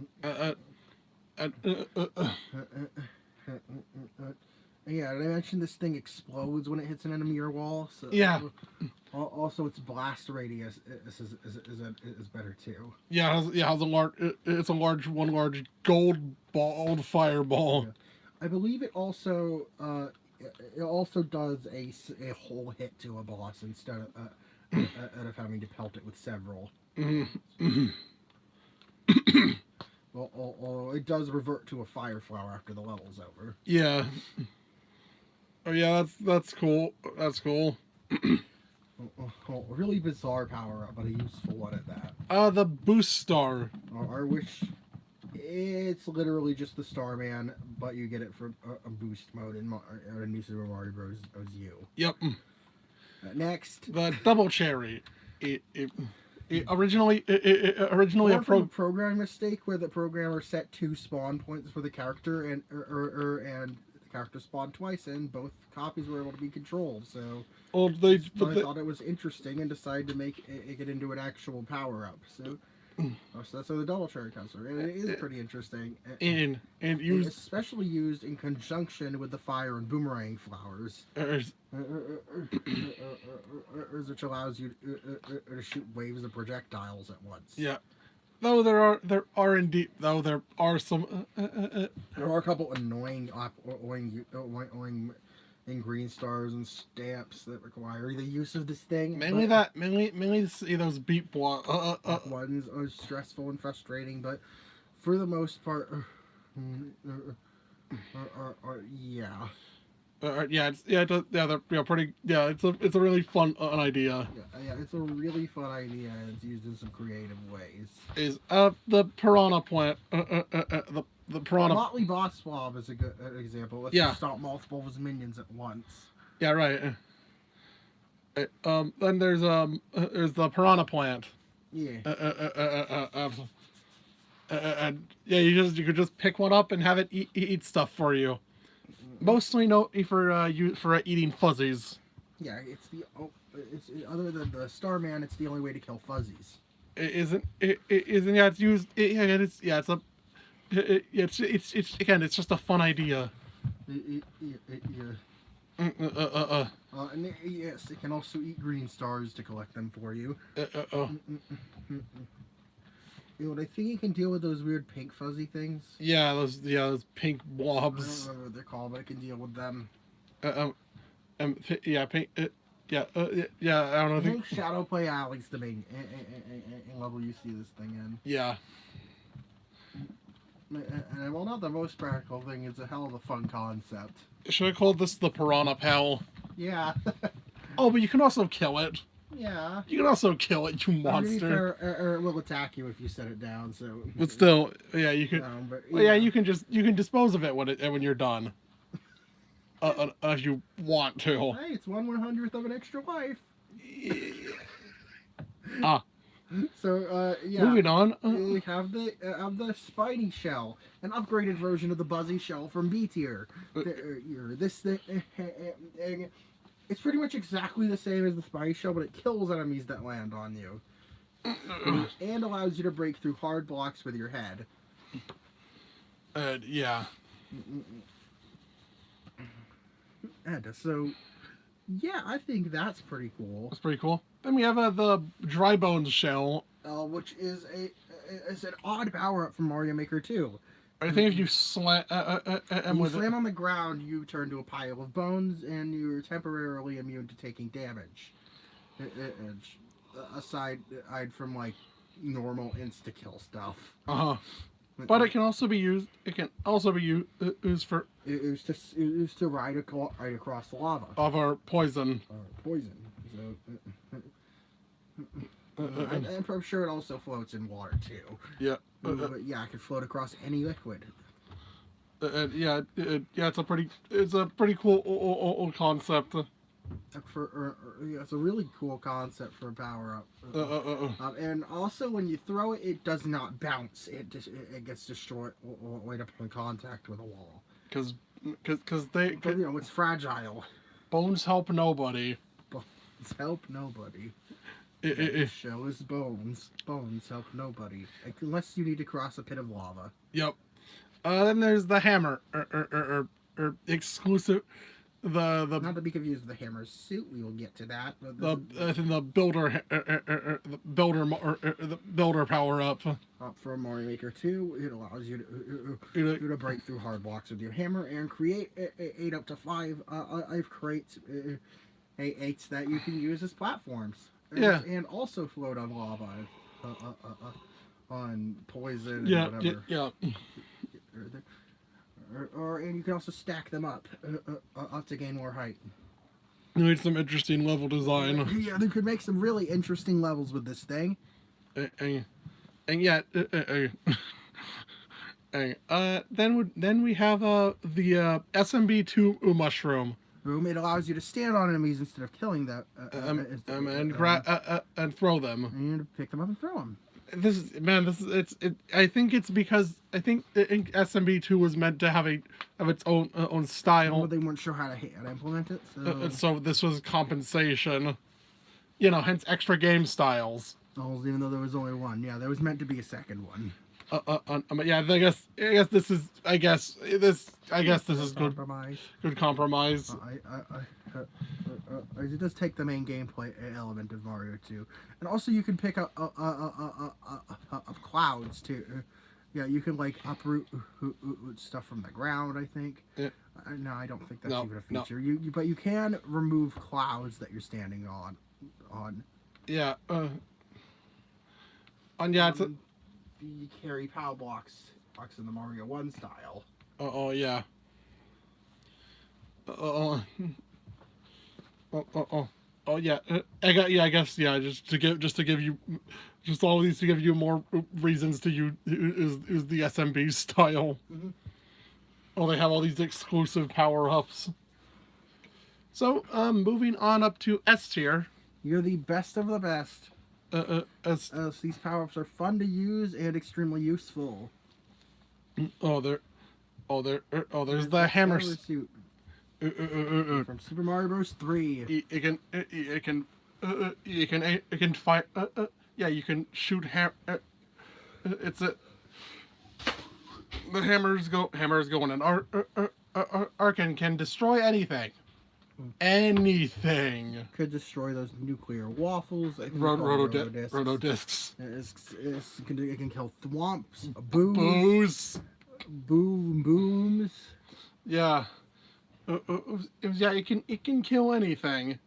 Yeah, did I mention this thing explodes when it hits an enemy or wall? So, yeah. Also, its blast radius is better too. Yeah, it's a large gold balled fireball. Yeah. I believe it also does a whole hit to a boss instead of having to pelt it with several. Well, it does revert to a fire flower after the level's over. Yeah. Oh yeah, that's cool. That's cool. A really bizarre power up, but a useful one at that. The boost star. Which it's literally just the Starman, but you get it for a boost mode in New Super Mario Bros. U. Yep. Next, the double cherry. It originally a program mistake where the programmer set 2 spawn points for the character and the character spawned twice and both copies were able to be controlled. So I thought it was interesting and decided to make it into an actual power up. So that's how the double cherry comes from. And it is pretty interesting. And used especially used in conjunction with the fire and boomerang flowers. Which allows you to shoot waves of projectiles at once. Yeah. though there are indeed though there are some There are a couple annoying and green stars and stamps that require the use of this thing. mainly those beat ones are stressful and frustrating, but for the most part, yeah. They're pretty. Yeah, it's a really fun idea. Yeah, it's a really fun idea, and it's used in some creative ways. Is the piranha plant? The piranha. Motley Boss Swab is a good example. Let's just stop multiple of his minions at once. Yeah, right. Then there's the piranha plant. Yeah. And yeah, you could just pick one up and have it eat stuff for you. Mostly for eating fuzzies. Yeah, it's other than the Starman, it's the only way to kill fuzzies. Isn't yeah, it's used it's again, it's just a fun idea. And yes, it can also eat green stars to collect them for you. You know, I think you can deal with those weird pink fuzzy things. Yeah, those pink blobs. I don't remember what they're called, but I can deal with them. Yeah, pink. Yeah, I don't know. I think Shadow Play Alley's the main level you see this thing in. Yeah. And well, not the most practical thing. It's a hell of a fun concept. Should I call this the Piranha Pal? Yeah. Oh, but you can also kill it. Yeah. You can also kill it, you monster. Or it will attack you if you set it down. So. But still, yeah, you can. Well, yeah, you can dispose of it when you're done. If you want to. Hey, it's 1/100th of an extra life. So yeah. Moving on. We have the Spiny Shell, an upgraded version of the Buzzy Shell from B tier. This thing, it's pretty much exactly the same as the Spiny Shell, but it kills enemies that land on you, and allows you to break through hard blocks with your head. Yeah. So, yeah, I think that's pretty cool. That's pretty cool. Then we have the Dry Bones Shell, which is an odd power up from Mario Maker 2. I think if you slam on the ground, you turn to a pile of bones, and you're temporarily immune to taking damage. Aside from like normal insta kill stuff. But it can also be used. It can also be used for. Used to ride across the lava. Of our poison. Poison. So. I'm sure it also floats in water too. Yeah. But yeah, it can float across any liquid. Yeah, it's a pretty cool concept. It's a really cool concept for a power up. And also, when you throw it, it does not bounce. It gets destroyed right up on contact with a wall. Because it's fragile. Bones help nobody. Bones help nobody. Show is bones. Bones help nobody. Unless you need to cross a pit of lava. Yep. Then there's the hammer, exclusive. The not to be confused with the hammer suit. We will get to that. But the builder power up. From Mario Maker 2, it allows you to break through hard blocks with your hammer and create 8 up to 5 crates, 8s that you can use as platforms. And also float on lava, on poison and whatever. Yeah. And you can also stack them up to gain more height. You need some interesting level design. Yeah, they could make some really interesting levels with this thing. And yet, then we have the SMB2 mushroom. It allows you to stand on enemies instead of killing them. And throw them. And pick them up and throw them. I think it's because SMB2 was meant to have its own style. But they weren't sure how to implement it. So this was compensation. Hence extra game styles. Even though there was only one. Yeah, there was meant to be a second one. Yeah, I guess this is good. Good compromise. as it does take the main gameplay element of Mario 2, and also you can pick up clouds too. Yeah, you can like uproot stuff from the ground. I think. Yeah. No, I don't think that's No, even a no. feature. But you can remove clouds that you're standing on. Yeah. And yeah, it's you carry power blocks in the Mario 1 style. oh yeah. Oh yeah. I guess yeah. Just to give you, just all these to give you more reasons to use is the SMB style. Mm-hmm. Oh, they have all these exclusive power ups. So moving on up to S tier. You're the best of the best. So these power ups are fun to use and extremely useful. There's the hammer suit. From Super Mario Bros. 3. It can fire. Yeah, you can shoot it's a. The hammers go in an arc and can destroy anything. Anything. Could destroy those nuclear waffles. Roto discs. It can kill thwomps, booms. Yeah. Yeah, it can kill anything.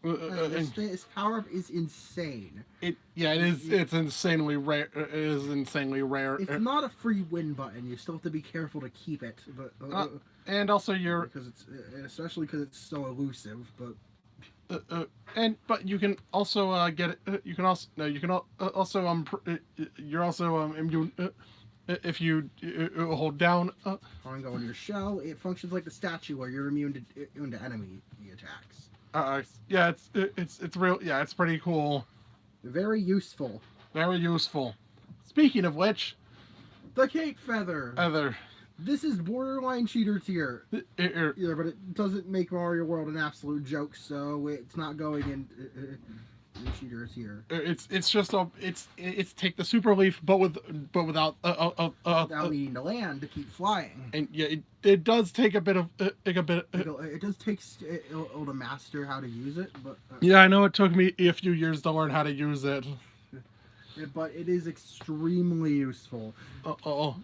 This power up is insane. It is. It's insanely rare. It is insanely rare. It's not a free win button. You still have to be careful to keep it. But and also because it's especially because it's so elusive. But but you can also get it. You can also you're also immune. If you hold down on going your shell, it functions like the statue where you're immune to enemy attacks. Yeah, it's real. Yeah, it's pretty cool. Very useful. Very useful. Speaking of which, the cake feather. This is borderline cheater tier. Yeah, but it doesn't make Mario World an absolute joke, so it's not going in cheater tier. It's just it's take the super leaf, but without needing to land to keep flying. And yeah, it does take a bit of it does take to master how to use it, but yeah, I know it took me a few years to learn how to use it. But it is extremely useful. Oh,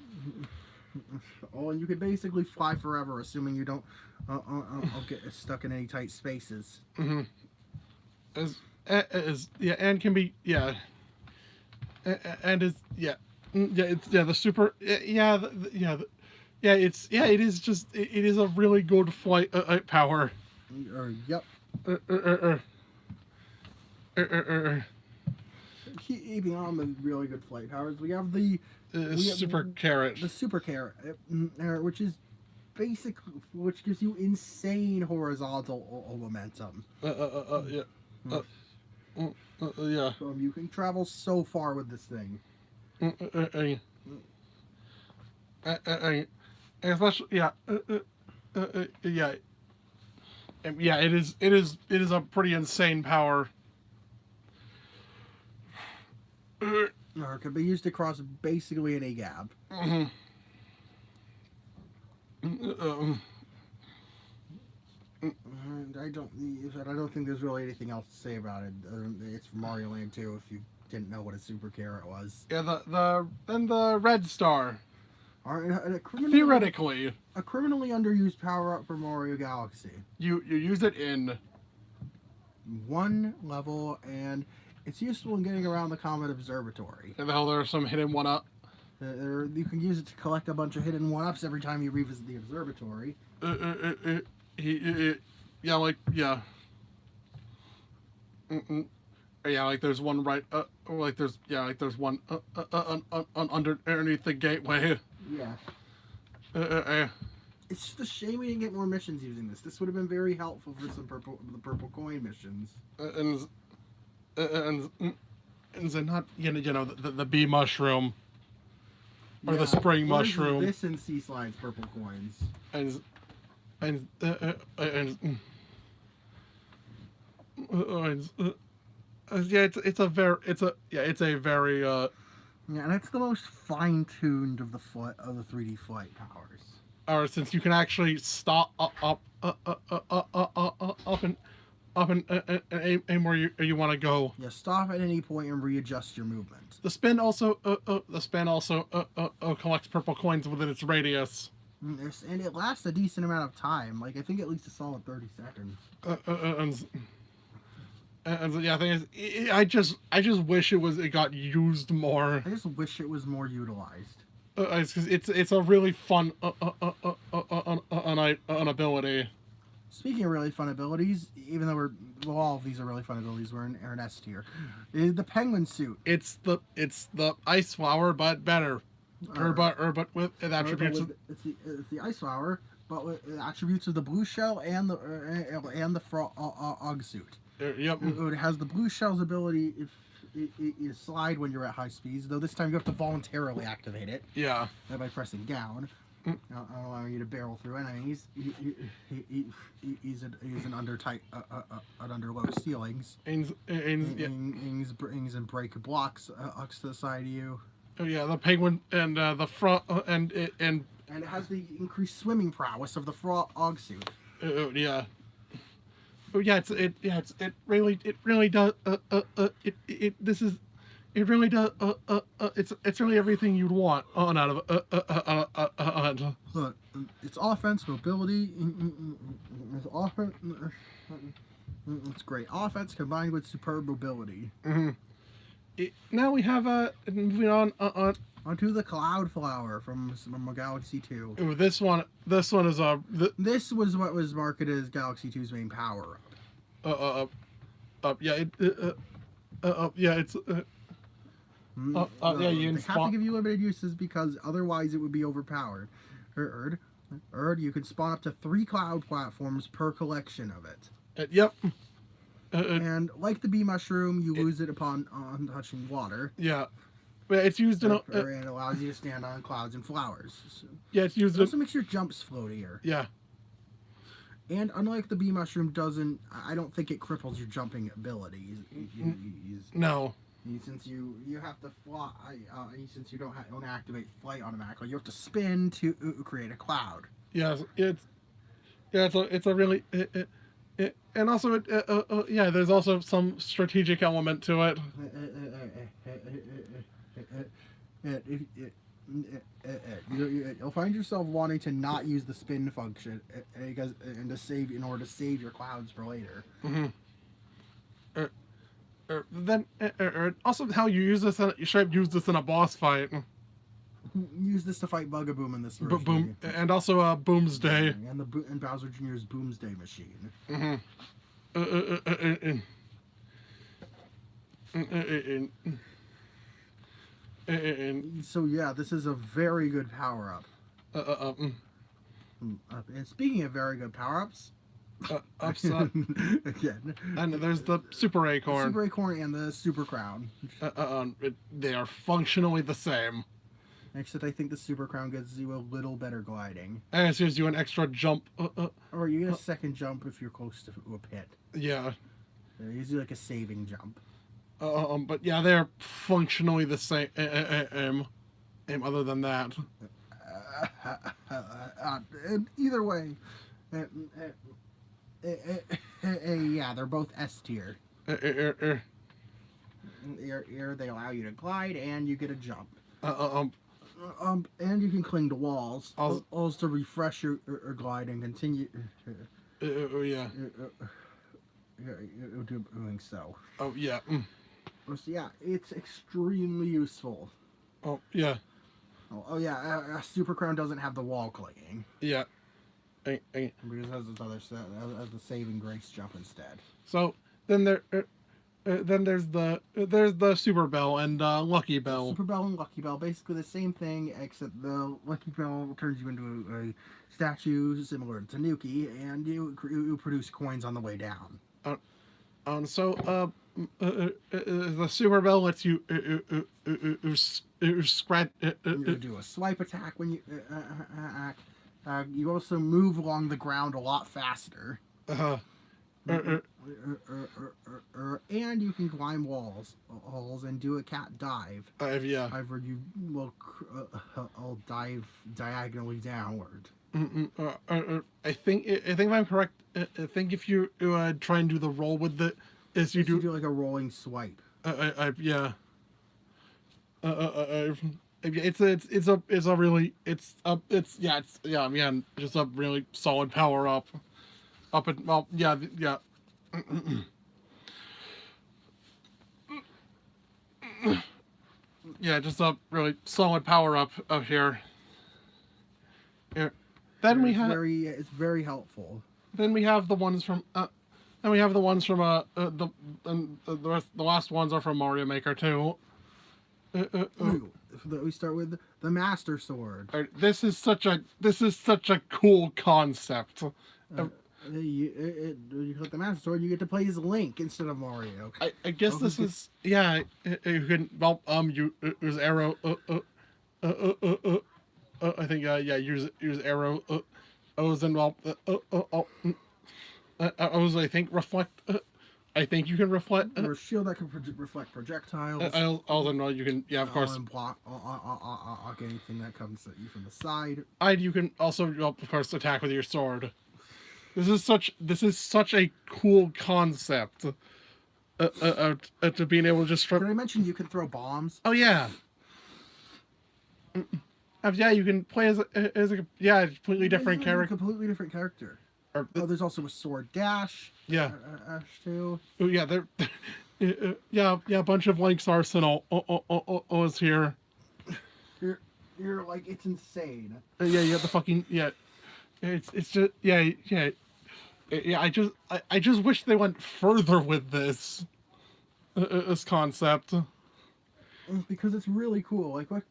and you can basically fly forever, assuming you don't get stuck in any tight spaces. Mm-hmm. And can be and is it's the super it is just it is a really good flight power. Yep. Keeping on the really good flight powers, we have the super carrot. The super carrot, which is which gives you insane horizontal momentum. Yeah. You can travel so far with this thing. Especially it is a pretty insane power. Or it can be used across basically any gap. Mm-hmm. I don't think there's really anything else to say about it. It's from Mario Land 2 if you didn't know what a super carrot was. Yeah, then the red star. Theoretically, a criminally underused power up for Mario Galaxy. You use it in one level, and it's useful in getting around the Comet Observatory. And the hell, there are some hidden one-up. You can use it to collect a bunch of hidden one-ups every time you revisit the observatory. There's one right, there's one underneath the gateway. Yeah. It's just a shame we didn't get more missions using this. This would have been very helpful for the purple coin missions. And not the bee mushroom or the spring mushroom. This in Sea Slide's purple coins. It's a very and it's the most fine-tuned of the 3D flight powers. or since you can actually stop up and aim where you want to go. Yeah, stop at any point and readjust your movement. The spin also collects purple coins within its radius. And it lasts a decent amount of time. Like I think at least a solid 30 seconds. And yeah, thing is, I just wish it got used more. I just wish it was more utilized. It's a really fun an ability. Speaking of really fun abilities, even though all of these are really fun abilities, we're in S tier. Is the penguin suit. It's the ice flower, but better. But with attributes. It's the ice flower, but with attributes of the blue shell and the frog suit. Yep. It has the blue shell's ability if you slide when you're at high speeds, though this time you have to voluntarily activate it. Yeah. By pressing down. Allowing you to barrel through enemies. He's an under low ceilings. Ings and break blocks to the side of you. Oh yeah, the penguin and the frog and it has the increased swimming prowess of the frog suit. Yeah. Oh yeah, it really does. It's really everything you'd want out of Look, it's offense, mobility. It's offense. It's great offense combined with superb mobility. Now we have moving on onto the Cloud Flower from Galaxy 2. Ooh, this one is this was what was marketed as Galaxy 2's main power up. Yeah, it's. Yeah, you they have to give you limited uses because otherwise it would be overpowered. You can spawn up to 3 cloud platforms per collection of it. Yep. And like the bee mushroom, you lose it upon touching water. Yeah. It's used in and allows you to stand on clouds and flowers. So, yeah, it's used. It also makes your jumps floatier. Yeah. And unlike the bee mushroom, I don't think it cripples your jumping abilities. No. Since you have to fly, since you don't activate flight automatically, you have to spin to create a cloud. Yes, it's a really and also yeah, there's also some strategic element to it. You'll find yourself wanting to not use the spin function in order to save your clouds for later. Then also how you use this. You should use this in a boss fight. Use this to fight Bugaboom in this version. And also Boomsday. And Bowser Jr.'s Boomsday machine. So yeah, this is a very good power up. And speaking of very good power ups. Again. And there's the Super Acorn. Super Acorn and the Super Crown. They are functionally the same. Except I think the Super Crown gives you a little better gliding. And it gives you an extra jump. Or you get a second jump if you're close to a pit. Yeah. It gives you like a saving jump. But yeah, they're functionally the same. Other than that. Either way. Yeah, they're both S tier. They allow you to glide and you get a jump. And you can cling to walls. Also to refresh your glide and continue. Yeah. Doing so. Oh yeah. So yeah, it's extremely useful. Oh yeah. Oh yeah. Super Crown doesn't have the wall clinging. Yeah. Because it has this other as the saving grace jump instead. So then there's the Super Bell and Lucky Bell. Super Bell and Lucky Bell, basically the same thing, except the Lucky Bell turns you into a statue similar to Tanuki, and you produce coins on the way down. So the Super Bell lets you scratch. You do a swipe attack when you act. You also move along the ground a lot faster. And you can climb walls and do a cat dive. Yeah. However, you will dive diagonally downward. I think if I'm correct, I think if you try and do the roll with it, is you do like a rolling swipe. Yeah. It's a really it's just a really solid power up. Up and well yeah. Yeah, just a really solid power up here. Here. Then we have it's very helpful. Then we have the ones from then we have the ones from the last ones are from Mario Maker 2. We start with the Master Sword. This is such a cool concept. You click the Master Sword, you get to play as Link instead of Mario. I guess this is you can you use arrow. I think use arrow. O's and O's I think reflect. I think you can reflect. Or a shield that can reflect projectiles. Also, you can of course block anything that comes at you from the side. You can also of course attack with your sword. This is such a cool concept. To being able to just. Did I mention you can throw bombs? Oh yeah. You can play as a completely different character. Completely different character. There's also a sword dash. Yeah. Too. Oh yeah, a bunch of Link's arsenal is here. You're like it's insane. Yeah, the fucking It's just yeah. I just wish they went further with this concept. Because it's really cool. Like what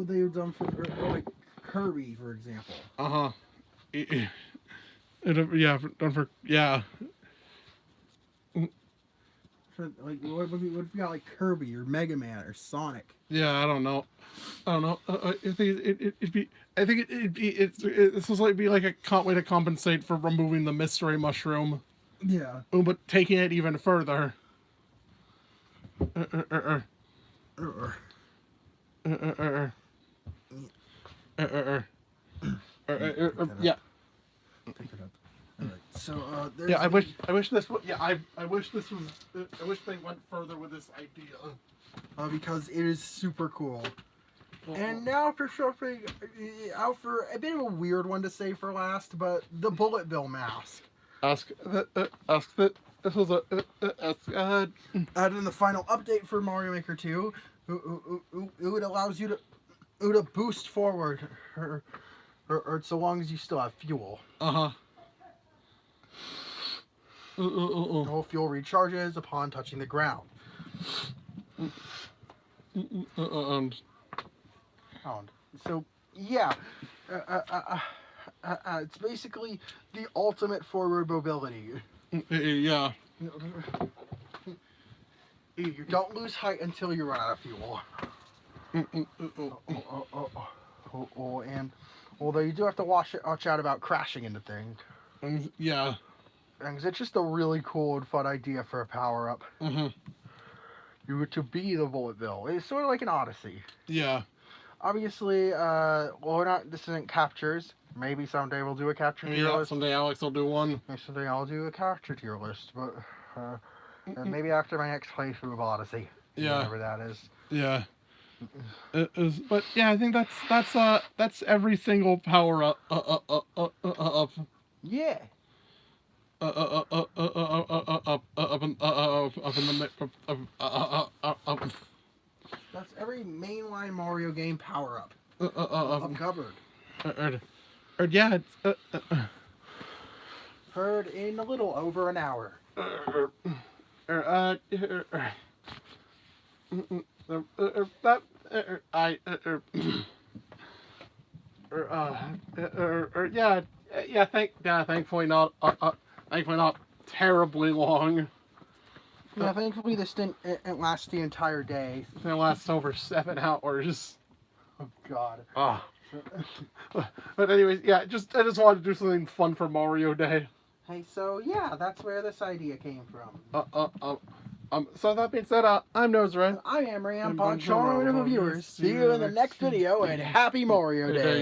they've done for like Kirby, for example. Done for Like what if you got like Kirby or Mega Man or Sonic? Yeah, I don't know. I think this was like be like a way to compensate for removing the mystery mushroom. Yeah. But taking it even further. Yeah. Pick it up. All right. So I wish this was I wish they went further with this idea. Because it is super cool. And now for something, out for a bit of a weird one to say for last, but the Bullet Bill mask. Ask that this was And in the final update for Mario Maker 2, it allows you to boost forward, or so long as you still have fuel. The whole fuel recharges upon touching the ground. So yeah, it's basically the ultimate forward mobility. Yeah. You don't lose height until you run out of fuel. And although you do have to watch out about crashing into things. Yeah. Because it's just a really cool and fun idea for a power up. You were to be the Bullet Bill. It's sort of like an Odyssey. Yeah. Obviously, this isn't captures. Maybe someday we'll do a capture tier list. Someday Alex will do one. Someday I'll do a capture tier list, but maybe after my next playthrough of Odyssey. Yeah. Whatever that is. Yeah. But yeah, I think that's every single power up. Yeah. Up in the That's every mainline Mario game power up. Uncovered. Yeah. Heard in a little over an hour. Thankfully not terribly long. Yeah, thankfully this didn't last the entire day. It lasts over 7 hours. Oh God. But anyways, I just wanted to do something fun for Mario Day. Hey, so yeah, that's where this idea came from. So that being said, I'm Nosra. I am Ram, Bonjour, viewers. See you in the next video, and happy Mario Day.